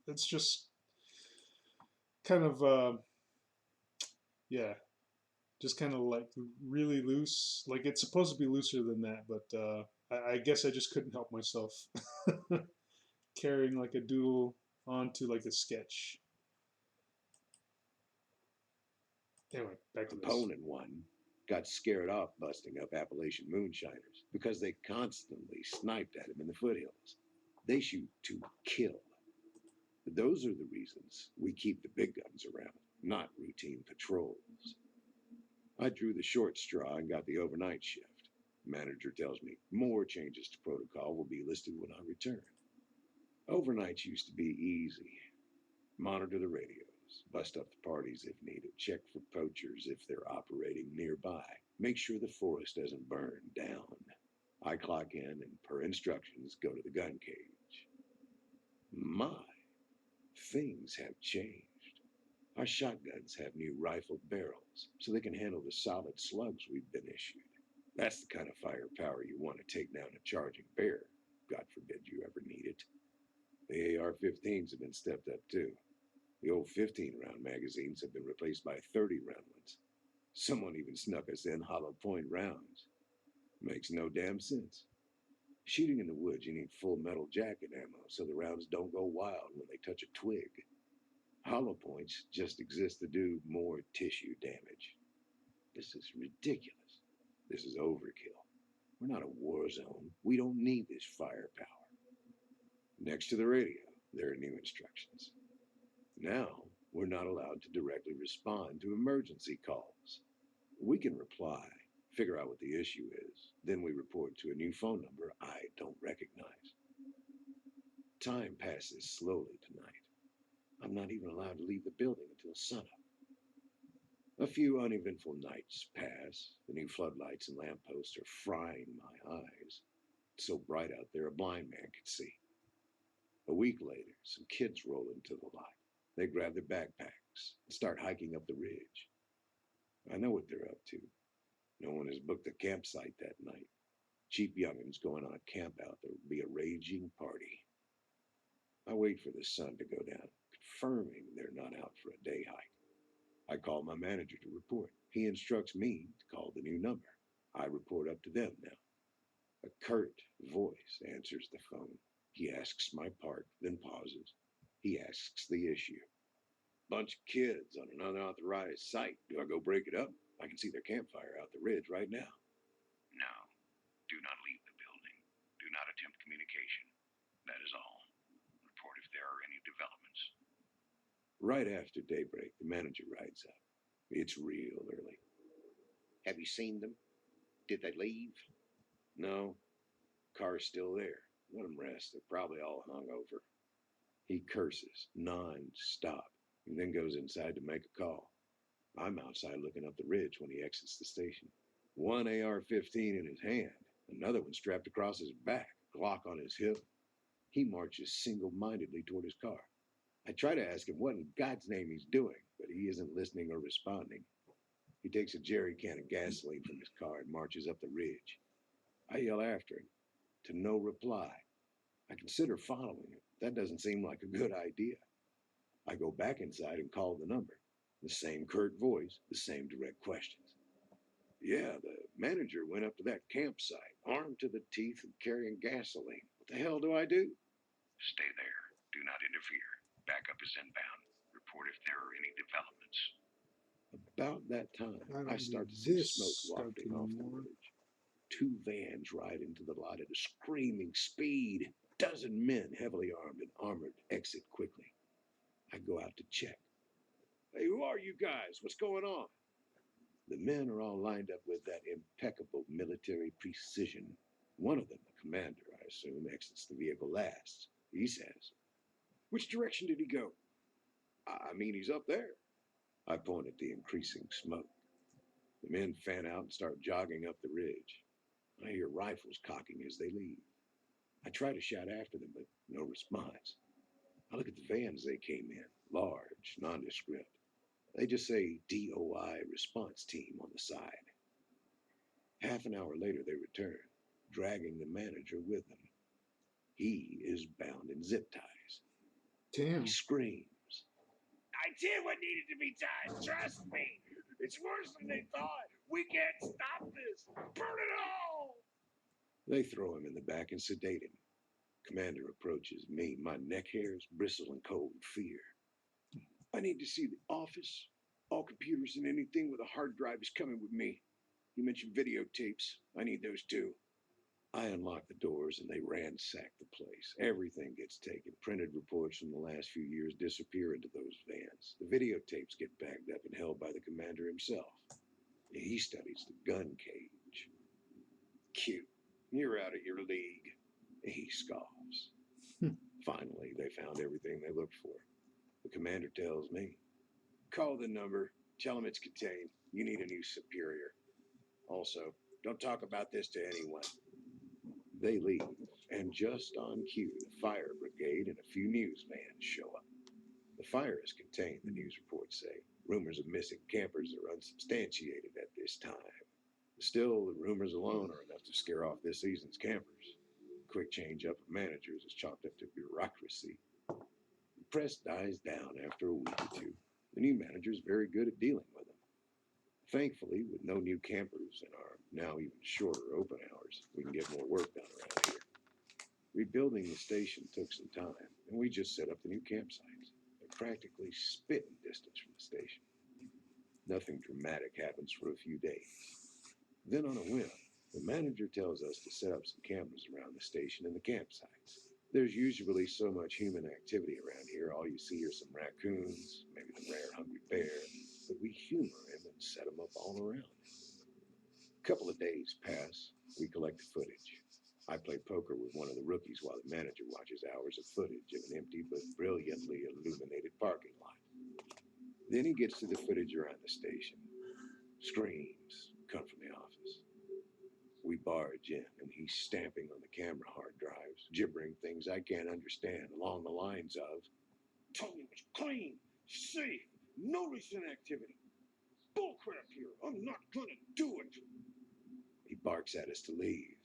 It's just kind of yeah, just kind of like really loose. Like it's supposed to be looser than that, but I guess I just couldn't help myself carrying like a doodle onto like a sketch. Anyway, back to this. Opponent one got scared off busting up Appalachian moonshiners because they constantly sniped at him in the foothills. They shoot to kill. Those are the reasons we keep the big guns around, not routine patrols. I drew the short straw and got the overnight shift. Manager tells me more changes to protocol will be listed when I return. Overnights used to be easy. Monitor the radios, bust up the parties if needed, check for poachers if they're operating nearby, make sure the forest doesn't burn down. I clock in and, per instructions, go to the gun cage. My, things have changed. Our shotguns have new rifled barrels, so they can handle the solid slugs we've been issued. That's the kind of firepower you want to take down a charging bear. God forbid you ever need it. The AR-15s have been stepped up too. The old 15-round magazines have been replaced by 30-round ones. Someone even snuck us in hollow point rounds. Makes no damn sense. Shooting in the woods, you need full metal jacket ammo so the rounds don't go wild when they touch a twig. Hollow points just exist to do more tissue damage. This is ridiculous. This is overkill. We're not a war zone. We don't need this firepower. Next to the radio, there are new instructions. Now, we're not allowed to directly respond to emergency calls. We can reply, figure out what the issue is, then we report to a new phone number I don't recognize. Time passes slowly tonight. I'm not even allowed to leave the building until sunup. A few uneventful nights pass. The new floodlights and lampposts are frying my eyes. It's so bright out there a blind man could see. A week later, some kids roll into the lot. They grab their backpacks and start hiking up the ridge. I know what they're up to. No one has booked a campsite that night. Cheap young'uns going on a camp out. There will be a raging party. I wait for the sun to go down, confirming they're not out for a day hike. I call my manager to report. He instructs me to call the new number. I report up to them now. A curt voice answers the phone. He asks my part, then pauses. He asks the issue. Bunch of kids on an unauthorized site. Do I go break it up? I can see their campfire out the ridge right now. No. Do not leave the building. Do not attempt communication. That is all. Right after daybreak, the manager rides up. It's real early. Have you seen them? Did they leave? No, car's still there. Let them rest. They're probably all hungover. He curses non-stop and then goes inside to make a call. I'm outside looking up the ridge when he exits the station. One AR-15 in his hand, another one strapped across his back, Glock on his hip. He marches single-mindedly toward his car. I try to ask him what in God's name he's doing, but he isn't listening or responding. He takes a jerry can of gasoline from his car and marches up the ridge. I yell after him. To no reply. I consider following him. That doesn't seem like a good idea. I go back inside and call the number. The same curt voice, the same direct questions. Yeah, the manager went up to that campsite, armed to the teeth and carrying gasoline. What the hell do I do? Stay there. Do not interfere. Backup is inbound. Report if there are any developments. About that time, I I don't start need to see this smoke stuff wafting off the anymore. ridge. Two vans ride into the lot at a screaming speed. Dozen men, heavily armed and armored, exit quickly. I go out to check. Hey, who are you guys? What's going on? The men are all lined up with that impeccable military precision. One of them, the commander, I assume, exits the vehicle last. He says, "Which direction did he go?" I mean, he's up there. I point at the increasing smoke. The men fan out and start jogging up the ridge. I hear rifles cocking as they leave. I try to shout after them, but no response. I look at the vans they came in, large, nondescript. They just say DOI response team on the side. Half an hour later, they return, dragging the manager with them. He is bound in zip ties. Damn. He screams, "I did what needed to be done. Trust me. It's worse than they thought. We can't stop this. Burn it all." They throw him in the back and sedate him. Commander approaches me. My neck hairs bristle in cold fear. "I need to see the office. All computers and anything with a hard drive is coming with me. You mentioned videotapes. I need those too." I unlock the doors and they ransack the place. Everything gets taken. Printed reports from the last few years disappear into those vans. The videotapes get bagged up and held by the commander himself. He studies the gun cage. "Cute. You're out of your league." He scoffs. Finally, they found everything they looked for. The commander tells me, "Call the number. Tell him it's contained. You need a new superior. Also, don't talk about this to anyone." They leave, and just on cue, the fire brigade and a few news vans show up. The fire is contained, the news reports say. Rumors of missing campers are unsubstantiated at this time. Still, the rumors alone are enough to scare off this season's campers. Quick change up of managers is chalked up to bureaucracy. The press dies down after a week or two. The new manager is very good at dealing with them. Thankfully, with no new campers and our now even shorter open hours, we can get more work done around here. Rebuilding the station took some time, and we just set up the new campsites. They're practically spitting distance from the station. Nothing dramatic happens for a few days. Then on a whim, the manager tells us to set up some cameras around the station and the campsites. There's usually so much human activity around here, all you see are some raccoons, maybe the rare hungry bear, but we humor him and set them up all around. A couple of days pass, we collect the footage. I play poker with one of the rookies while the manager watches hours of footage of an empty but brilliantly illuminated parking lot. Then he gets to the footage around the station. Screams come from the office. We barge in, and he's stamping on the camera hard drives, gibbering things I can't understand, along the lines of, "Told me it was clean, safe, no recent activity. Bullcrap here. I'm not gonna do it." He barks at us to leave.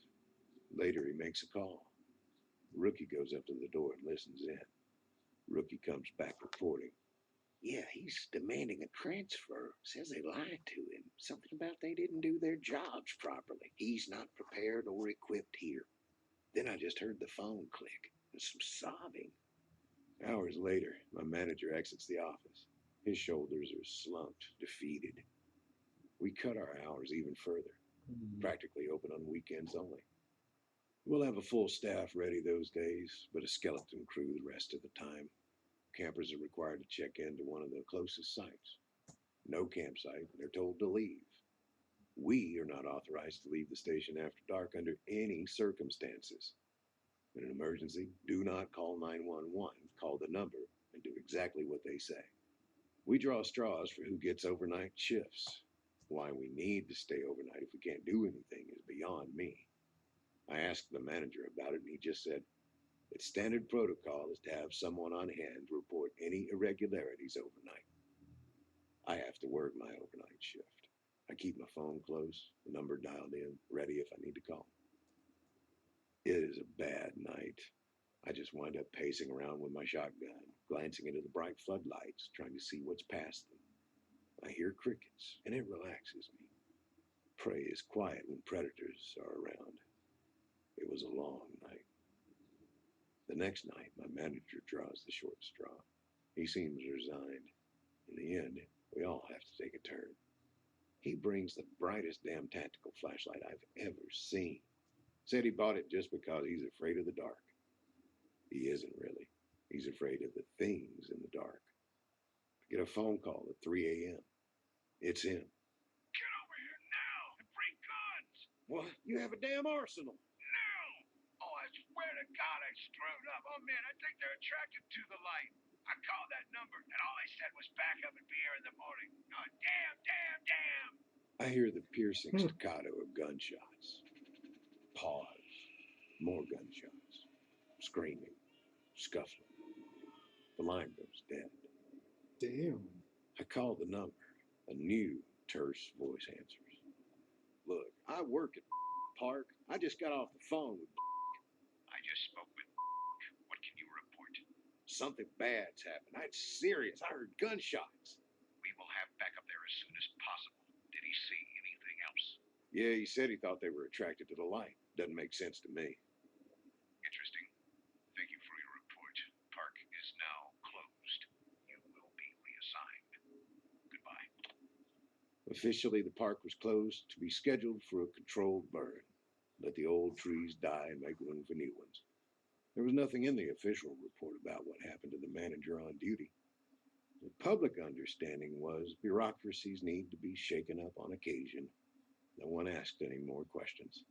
Later, he makes a call. Rookie goes up to the door and listens in. Rookie comes back reporting. "Yeah, he's demanding a transfer. Says they lied to him. Something about they didn't do their jobs properly. He's not prepared or equipped here." Then I just heard the phone click and some sobbing. Hours later, my manager exits the office. His shoulders are slumped, defeated. We cut our hours even further, practically open on weekends only. We'll have a full staff ready those days, but a skeleton crew the rest of the time. campers are required to check into one of the closest sites. No campsite, they're told to leave. We are not authorized to leave the station after dark under any circumstances. In an emergency, do not call 911. Call the number and do exactly what they say. We draw straws for who gets overnight shifts. Why we need to stay overnight if we can't do anything is beyond me. I asked the manager about it, and he just said, it's standard protocol is to have someone on hand to report any irregularities overnight. I have to work my overnight shift. I keep my phone close, the number dialed in, ready if I need to call. It is a bad night. I just wind up pacing around with my shotgun, glancing into the bright floodlights, trying to see what's past them. I hear crickets, and it relaxes me. Prey is quiet when predators are around. It was a long night. The next night, my manager draws the short straw. He seems resigned. In the end, we all have to take a turn. He brings the brightest damn tactical flashlight I've ever seen. Said he bought it just because he's afraid of the dark. He isn't really. He's afraid of the things in the dark. I get a phone call at 3 a.m. It's him. Get over here now and bring guns! What? You have a damn arsenal. Now! Oh, I swear to God I screwed up. Oh, man, I think they're attracted to the light. I called that number, and all they said was back up and be here in the morning. Oh, damn, damn, damn! I hear the piercing staccato of gunshots. Pause. More gunshots. Screaming. Scuffling. The line goes dead. Damn. I call the number. A new, terse voice answers. Look, I work at Park. I just got off the phone with I just spoke with. What can you report? something bad's happened. It's serious. I heard gunshots. We will have backup there as soon as possible. Did he see anything else? Yeah, he said he thought they were attracted to the light. Doesn't make sense to me. Interesting. Thank you for your report. Park is now closed. You will be reassigned. Goodbye. Officially, the park was closed to be scheduled for a controlled burn. Let the old trees die and make room for new ones. There was nothing in the official report about what happened to the manager on duty. The public understanding was bureaucracies need to be shaken up on occasion. No one asked any more questions.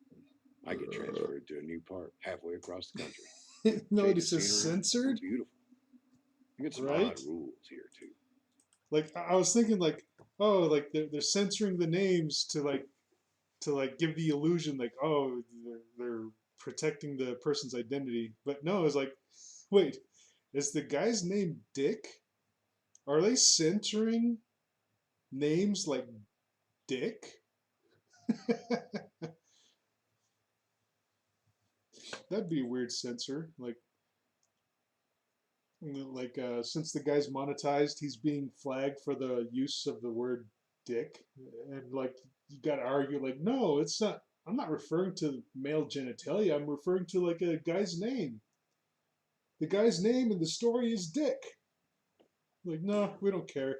I get transferred to a new park halfway across the country. No, Change it of says scenery, censored, beautiful. You get some right? odd rules here too. Like I was thinking, like, oh, like they're censoring the names to give the illusion, like, oh, they're protecting the person's identity. But no, it's like, wait, is the guy's name Dick? Are they censoring names like Dick? That'd be a weird censor. Since the guy's monetized, he's being flagged for the use of the word dick, and like you got to argue, like, no, it's not. I'm not referring to male genitalia. I'm referring to like a guy's name. The guy's name in the story is Dick. Like, no, we don't care.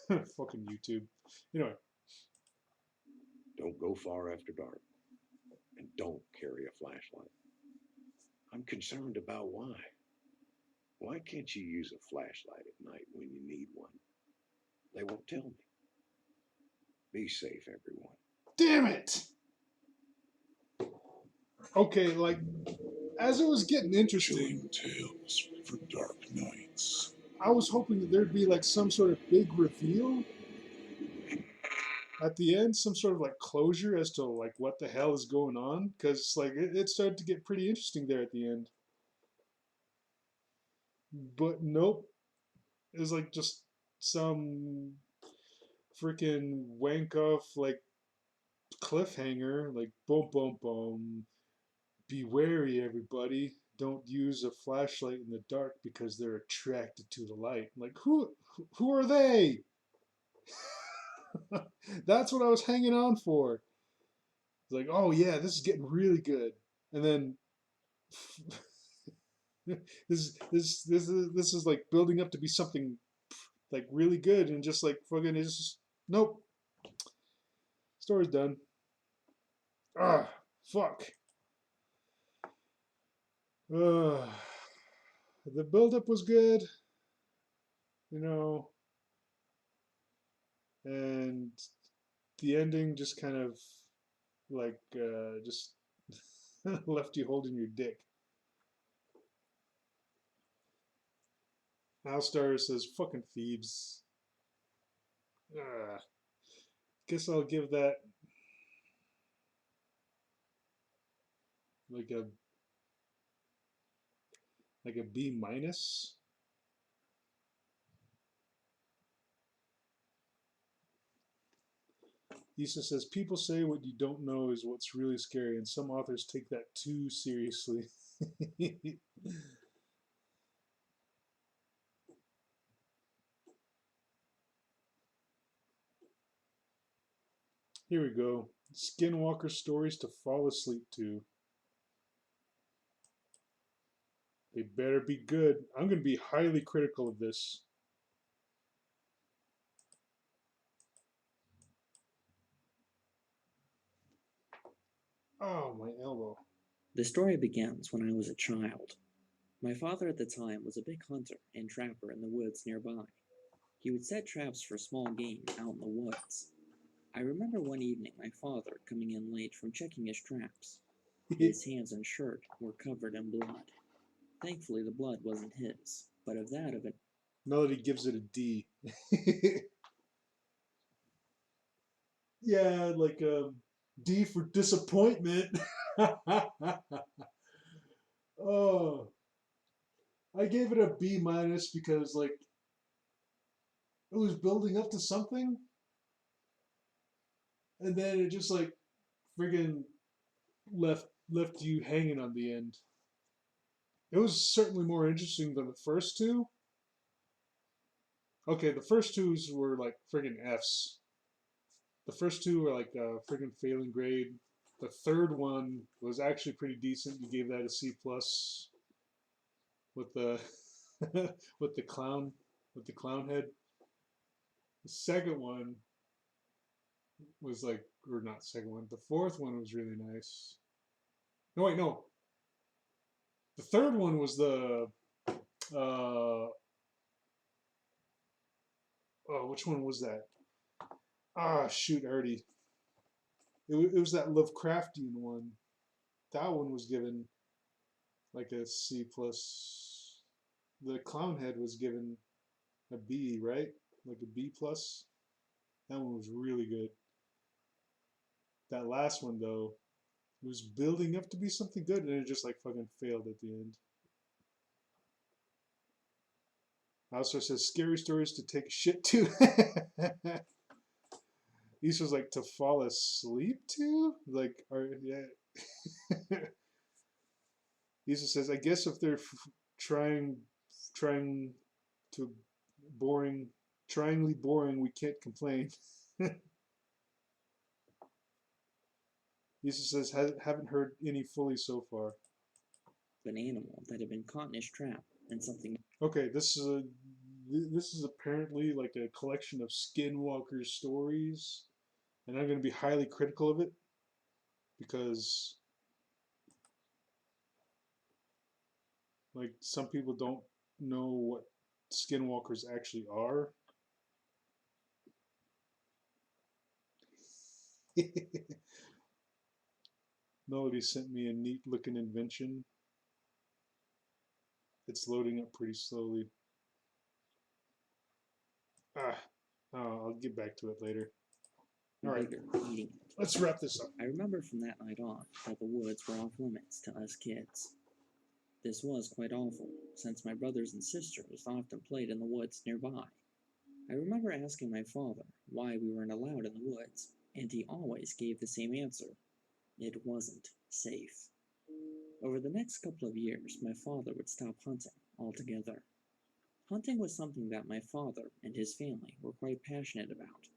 Fucking YouTube. Anyway, Don't go far after dark. And don't carry a flashlight. I'm concerned about why. Why can't you use a flashlight at night when you need one? They won't tell me. Be safe, everyone. damn it. Okay, like as it was getting interesting, Tales for dark nights. I was hoping that there'd be like some sort of big reveal at the end, some sort of like closure as to like what the hell is going on, because like it started to get pretty interesting there at the end. But nope, it was like just some freaking wank off like cliffhanger, like boom, boom, boom. Be wary, everybody. Don't use a flashlight in the dark because they're attracted to the light. Like who are they? That's what I was hanging on for. It's like, oh yeah, this is getting really good, and then this is like building up to be something like really good, and just like fucking is just nope. Story's done. Ah, fuck. Ugh. The buildup was good, you know, and the ending just kind of like just left you holding your dick. Alstar says, fucking Thebes. Guess I'll give that like a B minus. Issa says, people say what you don't know is what's really scary, and some authors take that too seriously. Here we go. Skinwalker stories to fall asleep to. They better be good. I'm going to be highly critical of this. Oh, my elbow. The story begins when I was a child. My father at the time was a big hunter and trapper in the woods nearby. He would set traps for small game out in the woods. I remember one evening my father coming in late from checking his traps. His hands and shirt were covered in blood. Thankfully, the blood wasn't his, but of that of an Melody gives it a D. Yeah, like D for disappointment. Oh, I gave it a B minus because like it was building up to something, and then it just like friggin' left you hanging on the end. It was certainly more interesting than the first two. Okay, the first twos were like friggin' Fs. The first two were like friggin' failing grade. The third one was actually pretty decent. You gave that a C plus with the with the clown head. The second one was like, or not second one. The fourth one was really nice. No wait, no. The third one was the uh oh, which one was that? Ah, shoot, I already. It was that Lovecraftian one. That one was given like a C plus. The clown head was given a B, right? Like a B plus. That one was really good. That last one though, it was building up to be something good, and it just like fucking failed at the end. Also says scary stories to take a shit to. Issa's like to fall asleep to, like, yeah. Issa says, I guess if they're trying to boring, tryingly boring, we can't complain. Issa says, haven't heard any fully so far. an animal that had been caught in his trap and something. Okay, this is apparently like a collection of Skinwalker stories, and I'm going to be highly critical of it because like some people don't know what Skinwalkers actually are. Melody sent me a neat looking invention. It's loading up pretty slowly. Ah, oh, I'll get back to it later. All right, Bigger, eating it. let's wrap this up. I remember from that night on that the woods were off limits to us kids. This was quite awful, since my brothers and sisters often played in the woods nearby. I remember asking my father why we weren't allowed in the woods, and he always gave the same answer. It wasn't safe. Over the next couple of years, my father would stop hunting altogether. Hunting was something that my father and his family were quite passionate about.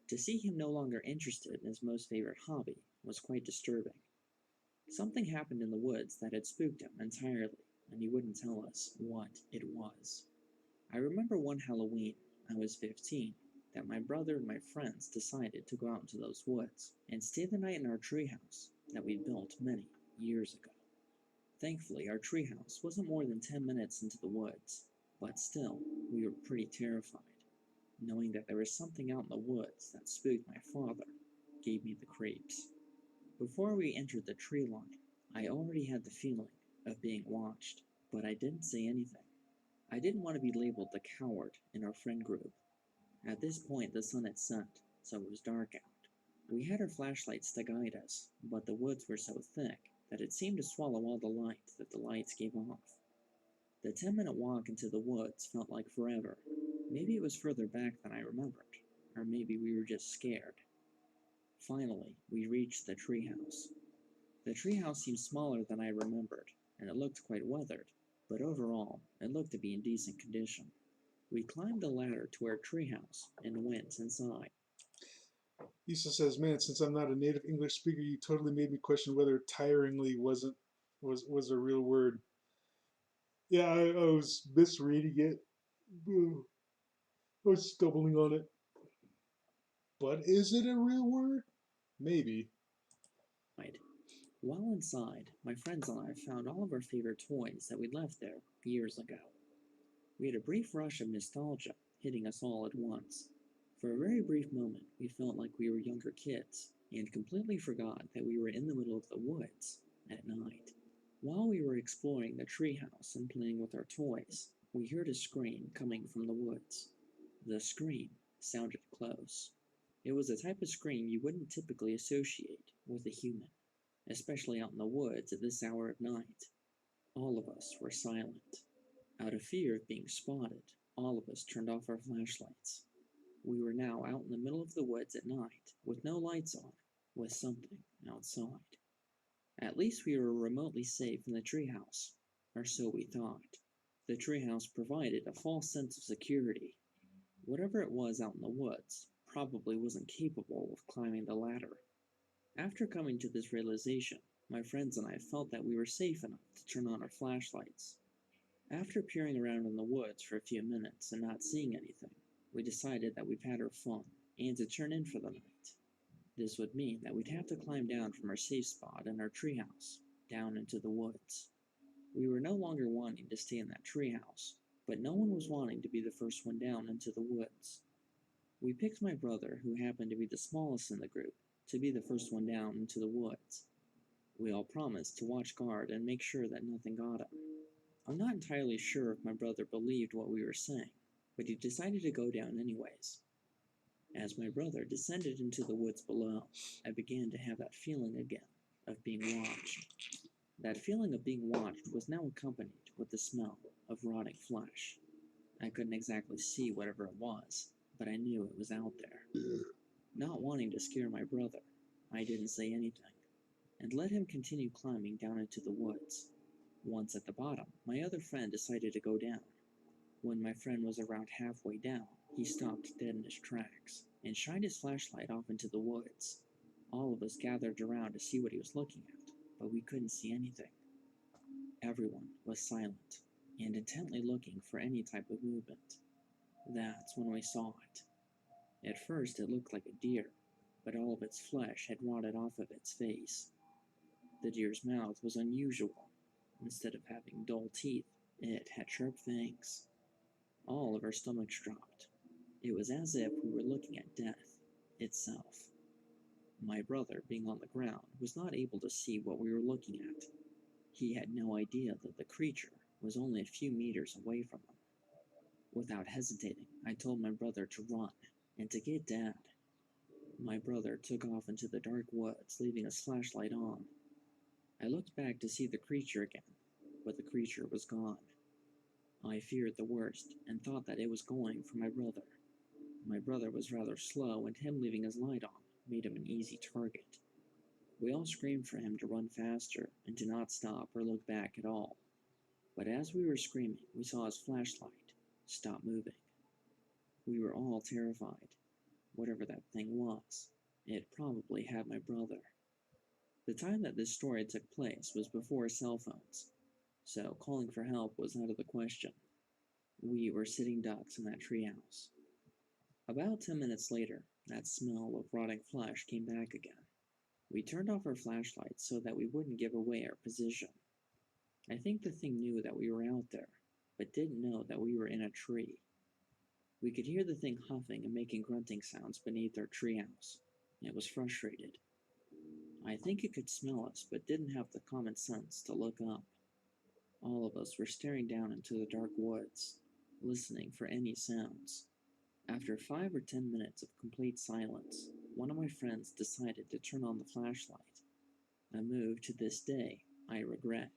To see him no longer interested in his most favorite hobby was quite disturbing. Something happened in the woods that had spooked him entirely, and he wouldn't tell us what it was. I remember one Halloween, I was 15, that my brother and my friends decided to go out into those woods and stay the night in our treehouse that we built many years ago. Thankfully, our treehouse wasn't more than 10 minutes into the woods, but still, we were pretty terrified. Knowing that there was something out in the woods that spooked my father gave me the creeps. Before we entered the tree line, I already had the feeling of being watched, but I didn't say anything. I didn't want to be labeled the coward in our friend group. At this point, the sun had set, so it was dark out. We had our flashlights to guide us, but the woods were so thick that it seemed to swallow all the light that the lights gave off. The 10-minute walk into the woods felt like forever. Maybe it was further back than I remembered, or maybe we were just scared. Finally, we reached the treehouse. The treehouse seemed smaller than I remembered, and it looked quite weathered, but overall, it looked to be in decent condition. We climbed the ladder to our treehouse and went inside. Lisa says, "Man, since I'm not a native English speaker, you totally made me question whether tiringly was a real word." Yeah, I was misreading it. I was stumbling on it. But is it a real word? Maybe. While inside, my friends and I found all of our favorite toys that we'd left there years ago. We had a brief rush of nostalgia hitting us all at once. For a very brief moment, we felt like we were younger kids and completely forgot that we were in the middle of the woods at night. While we were exploring the treehouse and playing with our toys, we heard a scream coming from the woods. The scream sounded close. It was a type of scream you wouldn't typically associate with a human, especially out in the woods at this hour of night. All of us were silent. Out of fear of being spotted, all of us turned off our flashlights. We were now out in the middle of the woods at night, with no lights on, with something outside. At least we were remotely safe in the treehouse, or so we thought. The treehouse provided a false sense of security. Whatever it was out in the woods probably wasn't capable of climbing the ladder. After coming to this realization, my friends and I felt that we were safe enough to turn on our flashlights. After peering around in the woods for a few minutes and not seeing anything, we decided that we've had our fun and to turn in for the night. This would mean that we'd have to climb down from our safe spot in our treehouse, down into the woods. We were no longer wanting to stay in that treehouse, but no one was wanting to be the first one down into the woods. We picked my brother, who happened to be the smallest in the group, to be the first one down into the woods. We all promised to watch guard and make sure that nothing got him. I'm not entirely sure if my brother believed what we were saying, but he decided to go down anyways. As my brother descended into the woods below, I began to have that feeling again of being watched. That feeling of being watched was now accompanied with the smell of rotting flesh. I couldn't exactly see whatever it was, but I knew it was out there. Not wanting to scare my brother, I didn't say anything, and let him continue climbing down into the woods. Once at the bottom, my other friend decided to go down. When my friend was around halfway down, he stopped dead in his tracks and shined his flashlight off into the woods. All of us gathered around to see what he was looking at, but we couldn't see anything. Everyone was silent and intently looking for any type of movement. That's when we saw it. At first, it looked like a deer, but all of its flesh had rotted off of its face. The deer's mouth was unusual. Instead of having dull teeth, it had sharp fangs. All of our stomachs dropped. It was as if we were looking at death itself. My brother, being on the ground, was not able to see what we were looking at. He had no idea that the creature was only a few meters away from him. Without hesitating, I told my brother to run and to get Dad. My brother took off into the dark woods, leaving his flashlight on. I looked back to see the creature again, but the creature was gone. I feared the worst and thought that it was going for my brother. My brother was rather slow, and him leaving his light on made him an easy target. We all screamed for him to run faster and to not stop or look back at all. But as we were screaming, we saw his flashlight stop moving. We were all terrified. Whatever that thing was, it probably had my brother. The time that this story took place was before cell phones, so calling for help was out of the question. We were sitting ducks in that treehouse. About 10 minutes later, that smell of rotting flesh came back again. We turned off our flashlights so that we wouldn't give away our position. I think the thing knew that we were out there, but didn't know that we were in a tree. We could hear the thing huffing and making grunting sounds beneath our treehouse. It was frustrated. I think it could smell us, but didn't have the common sense to look up. All of us were staring down into the dark woods, listening for any sounds. After 5 or 10 minutes of complete silence, one of my friends decided to turn on the flashlight. A move to this day I regret.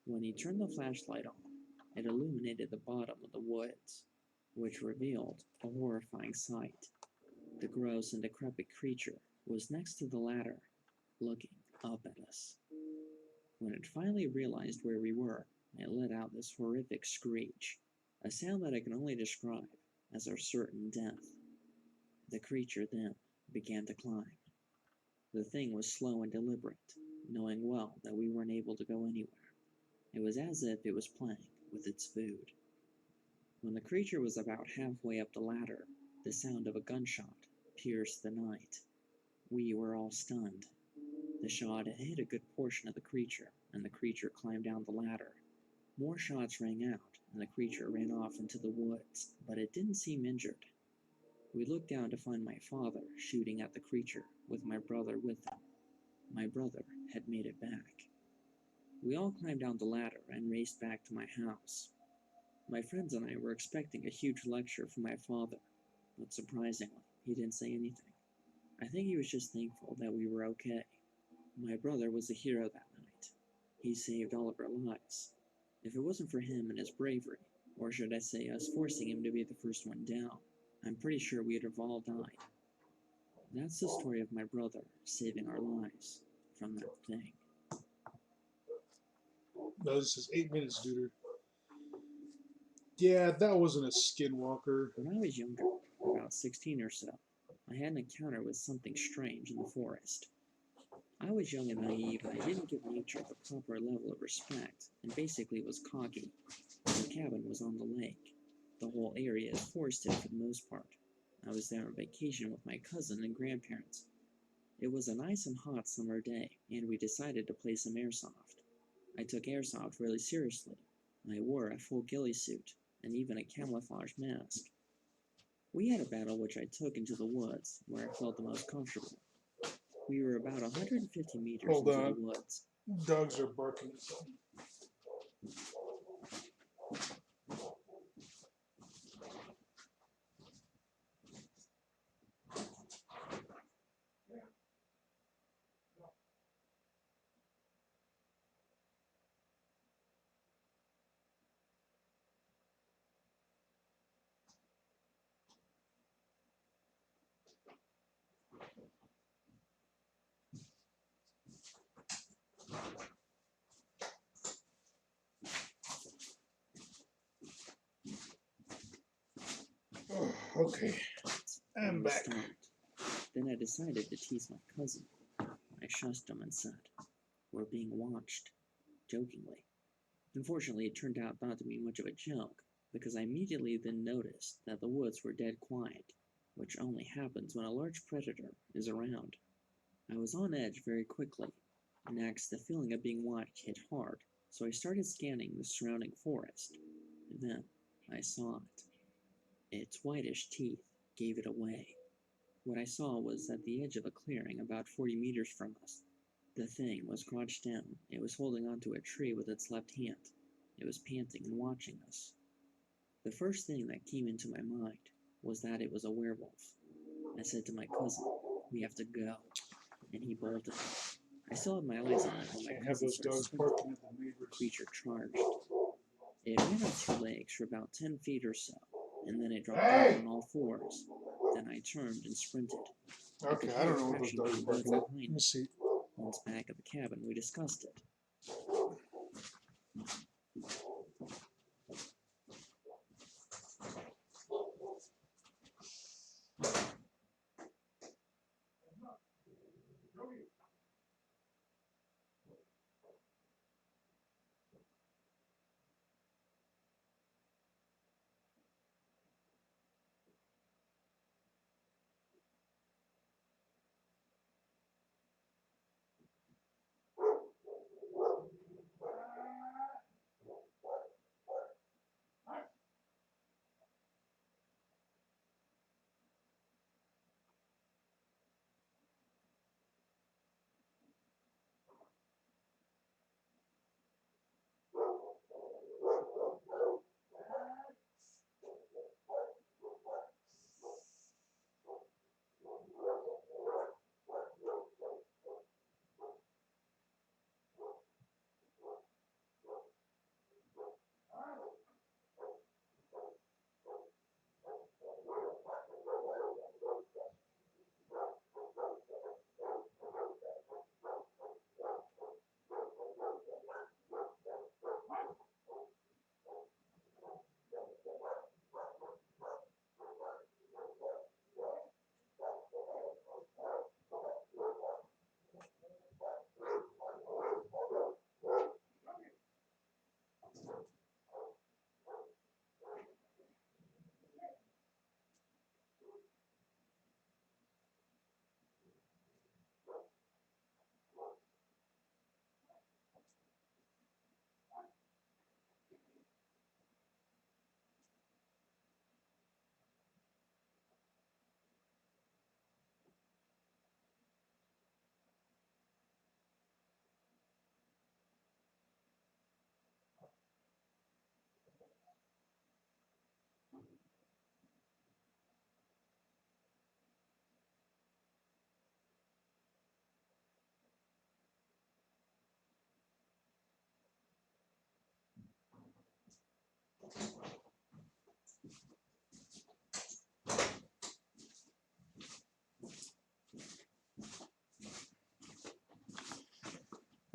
When he turned the flashlight on, it illuminated the bottom of the woods, which revealed a horrifying sight. The gross and decrepit creature was next to the ladder, looking up at us. When it finally realized where we were, it let out this horrific screech, a sound that I can only describe as our certain death. The creature then began to climb. The thing was slow and deliberate, knowing well that we weren't able to go anywhere. It was as if it was playing with its food. When the creature was about halfway up the ladder, the sound of a gunshot pierced the night. We were all stunned. The shot had hit a good portion of the creature, and the creature climbed down the ladder. More shots rang out, and the creature ran off into the woods, but it didn't seem injured. We looked down to find my father shooting at the creature, with my brother with him. My brother had made it back. We all climbed down the ladder and raced back to my house. My friends and I were expecting a huge lecture from my father, but surprisingly, he didn't say anything. I think he was just thankful that we were okay. My brother was a hero that night. He saved all of our lives. If it wasn't for him and his bravery, or should I say us forcing him to be the first one down, I'm pretty sure we'd have all died. That's the story of my brother saving our lives from that thing. No, this is 8 minutes, dude. Yeah, that wasn't a skinwalker. When I was younger, about 16 or so, I had an encounter with something strange in the forest. I was young and naive, and I didn't give nature the proper level of respect, and basically was cocky. The cabin was on the lake. The whole area is forested for the most part. I was there on vacation with my cousin and grandparents. It was a nice and hot summer day, and we decided to play some airsoft. I took airsoft really seriously. I wore a full ghillie suit, and even a camouflage mask. We had a battle which I took into the woods, where I felt the most comfortable. We were about 150 meters Hold into on. the woods. Dogs are barking. Oh, okay, I'm We back. stopped. Then I decided to tease my cousin. I shushed him and said, "We're being watched," jokingly. Unfortunately, it turned out not to be much of a joke, because I immediately then noticed that the woods were dead quiet, which only happens when a large predator is around. I was on edge very quickly. Next, the feeling of being watched hit hard, so I started scanning the surrounding forest. Then, I saw it. Its whitish teeth gave it away. What I saw was at the edge of a clearing about 40 meters from us. The thing was crouched down. It was holding onto a tree with its left hand. It was panting and watching us. The first thing that came into my mind was that it was a werewolf. I said to my cousin, "We have to go," and he bolted. I still had my eyes on it when my Can't have cousin those started dogs sprinting. barking at the The neighbors. creature charged. It ran on two legs for about 10 feet or so, and then it dropped down on all fours. Then I turned and sprinted. Okay, I don't know what those dogs are barking at. Let me see. Once back at the cabin, we discussed it.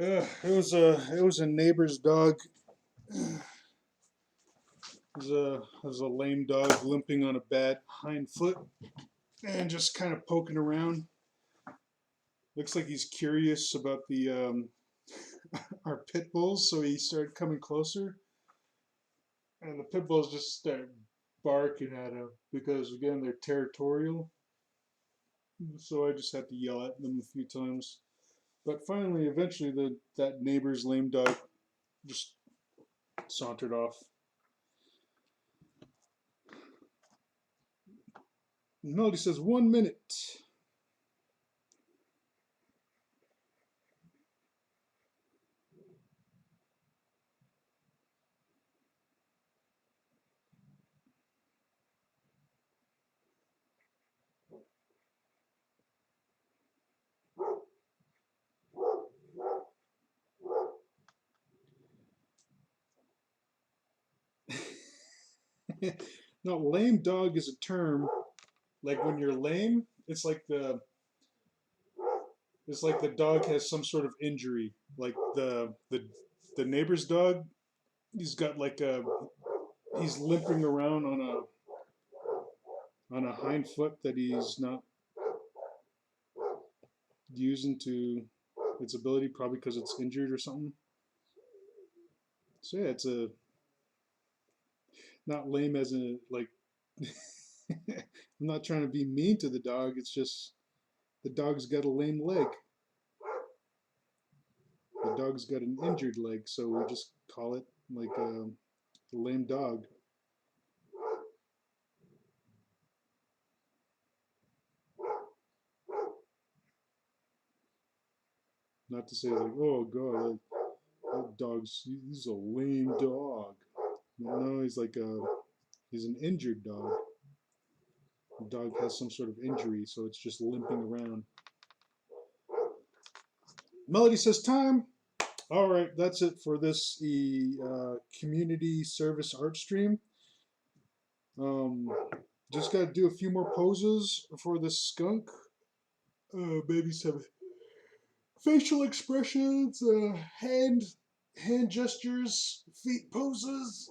it was a neighbor's dog. It was a lame dog limping on a bad hind foot and just kind of poking around. Looks like he's curious about the our pit bulls, so he started coming closer, and the pit bulls just started barking at him because again they're territorial. So I just had to yell at them a few times. But finally, eventually, that neighbor's lame dog just sauntered off. Melody says 1 minute. No, lame dog is a term. Like when you're lame, it's like the dog has some sort of injury. Like the neighbor's dog, he's got like a he's limping around on a hind foot that he's not using to its ability, probably because it's injured or something. So yeah, it's a not lame as in like I'm not trying to be mean to the dog. It's just the dog's got a lame leg. The dog's got an injured leg, so we just call it like a lame dog. Not to say like, oh god, that dog's he's a lame dog. No, he's an injured dog. The dog has some sort of injury, so it's just limping around. Melody says time. All right, that's it for this community service art stream. Um, just got to do a few more poses for this skunk. Babies have facial expressions, hand gestures, feet poses.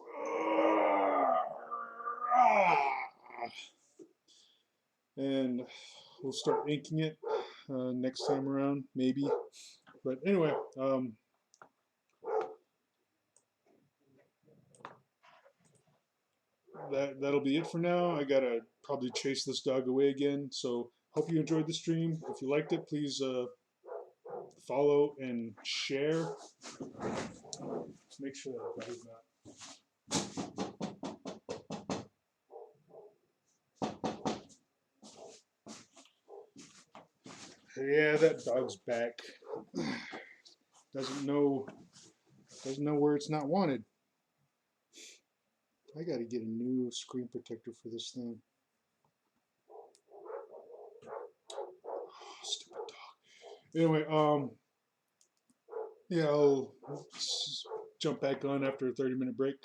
And we'll start inking it next time around, maybe. But anyway, that'll be it for now. I gotta probably chase this dog away again. So hope you enjoyed the stream. If you liked it, please follow and share. Make sure that dog's not. Yeah, that dog's back. Doesn't know where it's not wanted. I gotta get a new screen protector for this thing. Oh, stupid dog. Anyway, yeah, I'll jump back on after a 30-minute break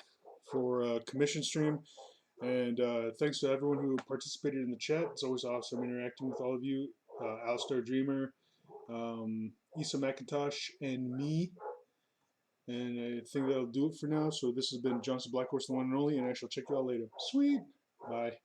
for a commission stream. And thanks to everyone who participated in the chat. It's always awesome interacting with all of you. Alistair Dreamer, Issa McIntosh, and me. And I think that'll do it for now. So this has been Johnson Blackhorse, the one and only, and I shall check you all later. Sweet. Bye.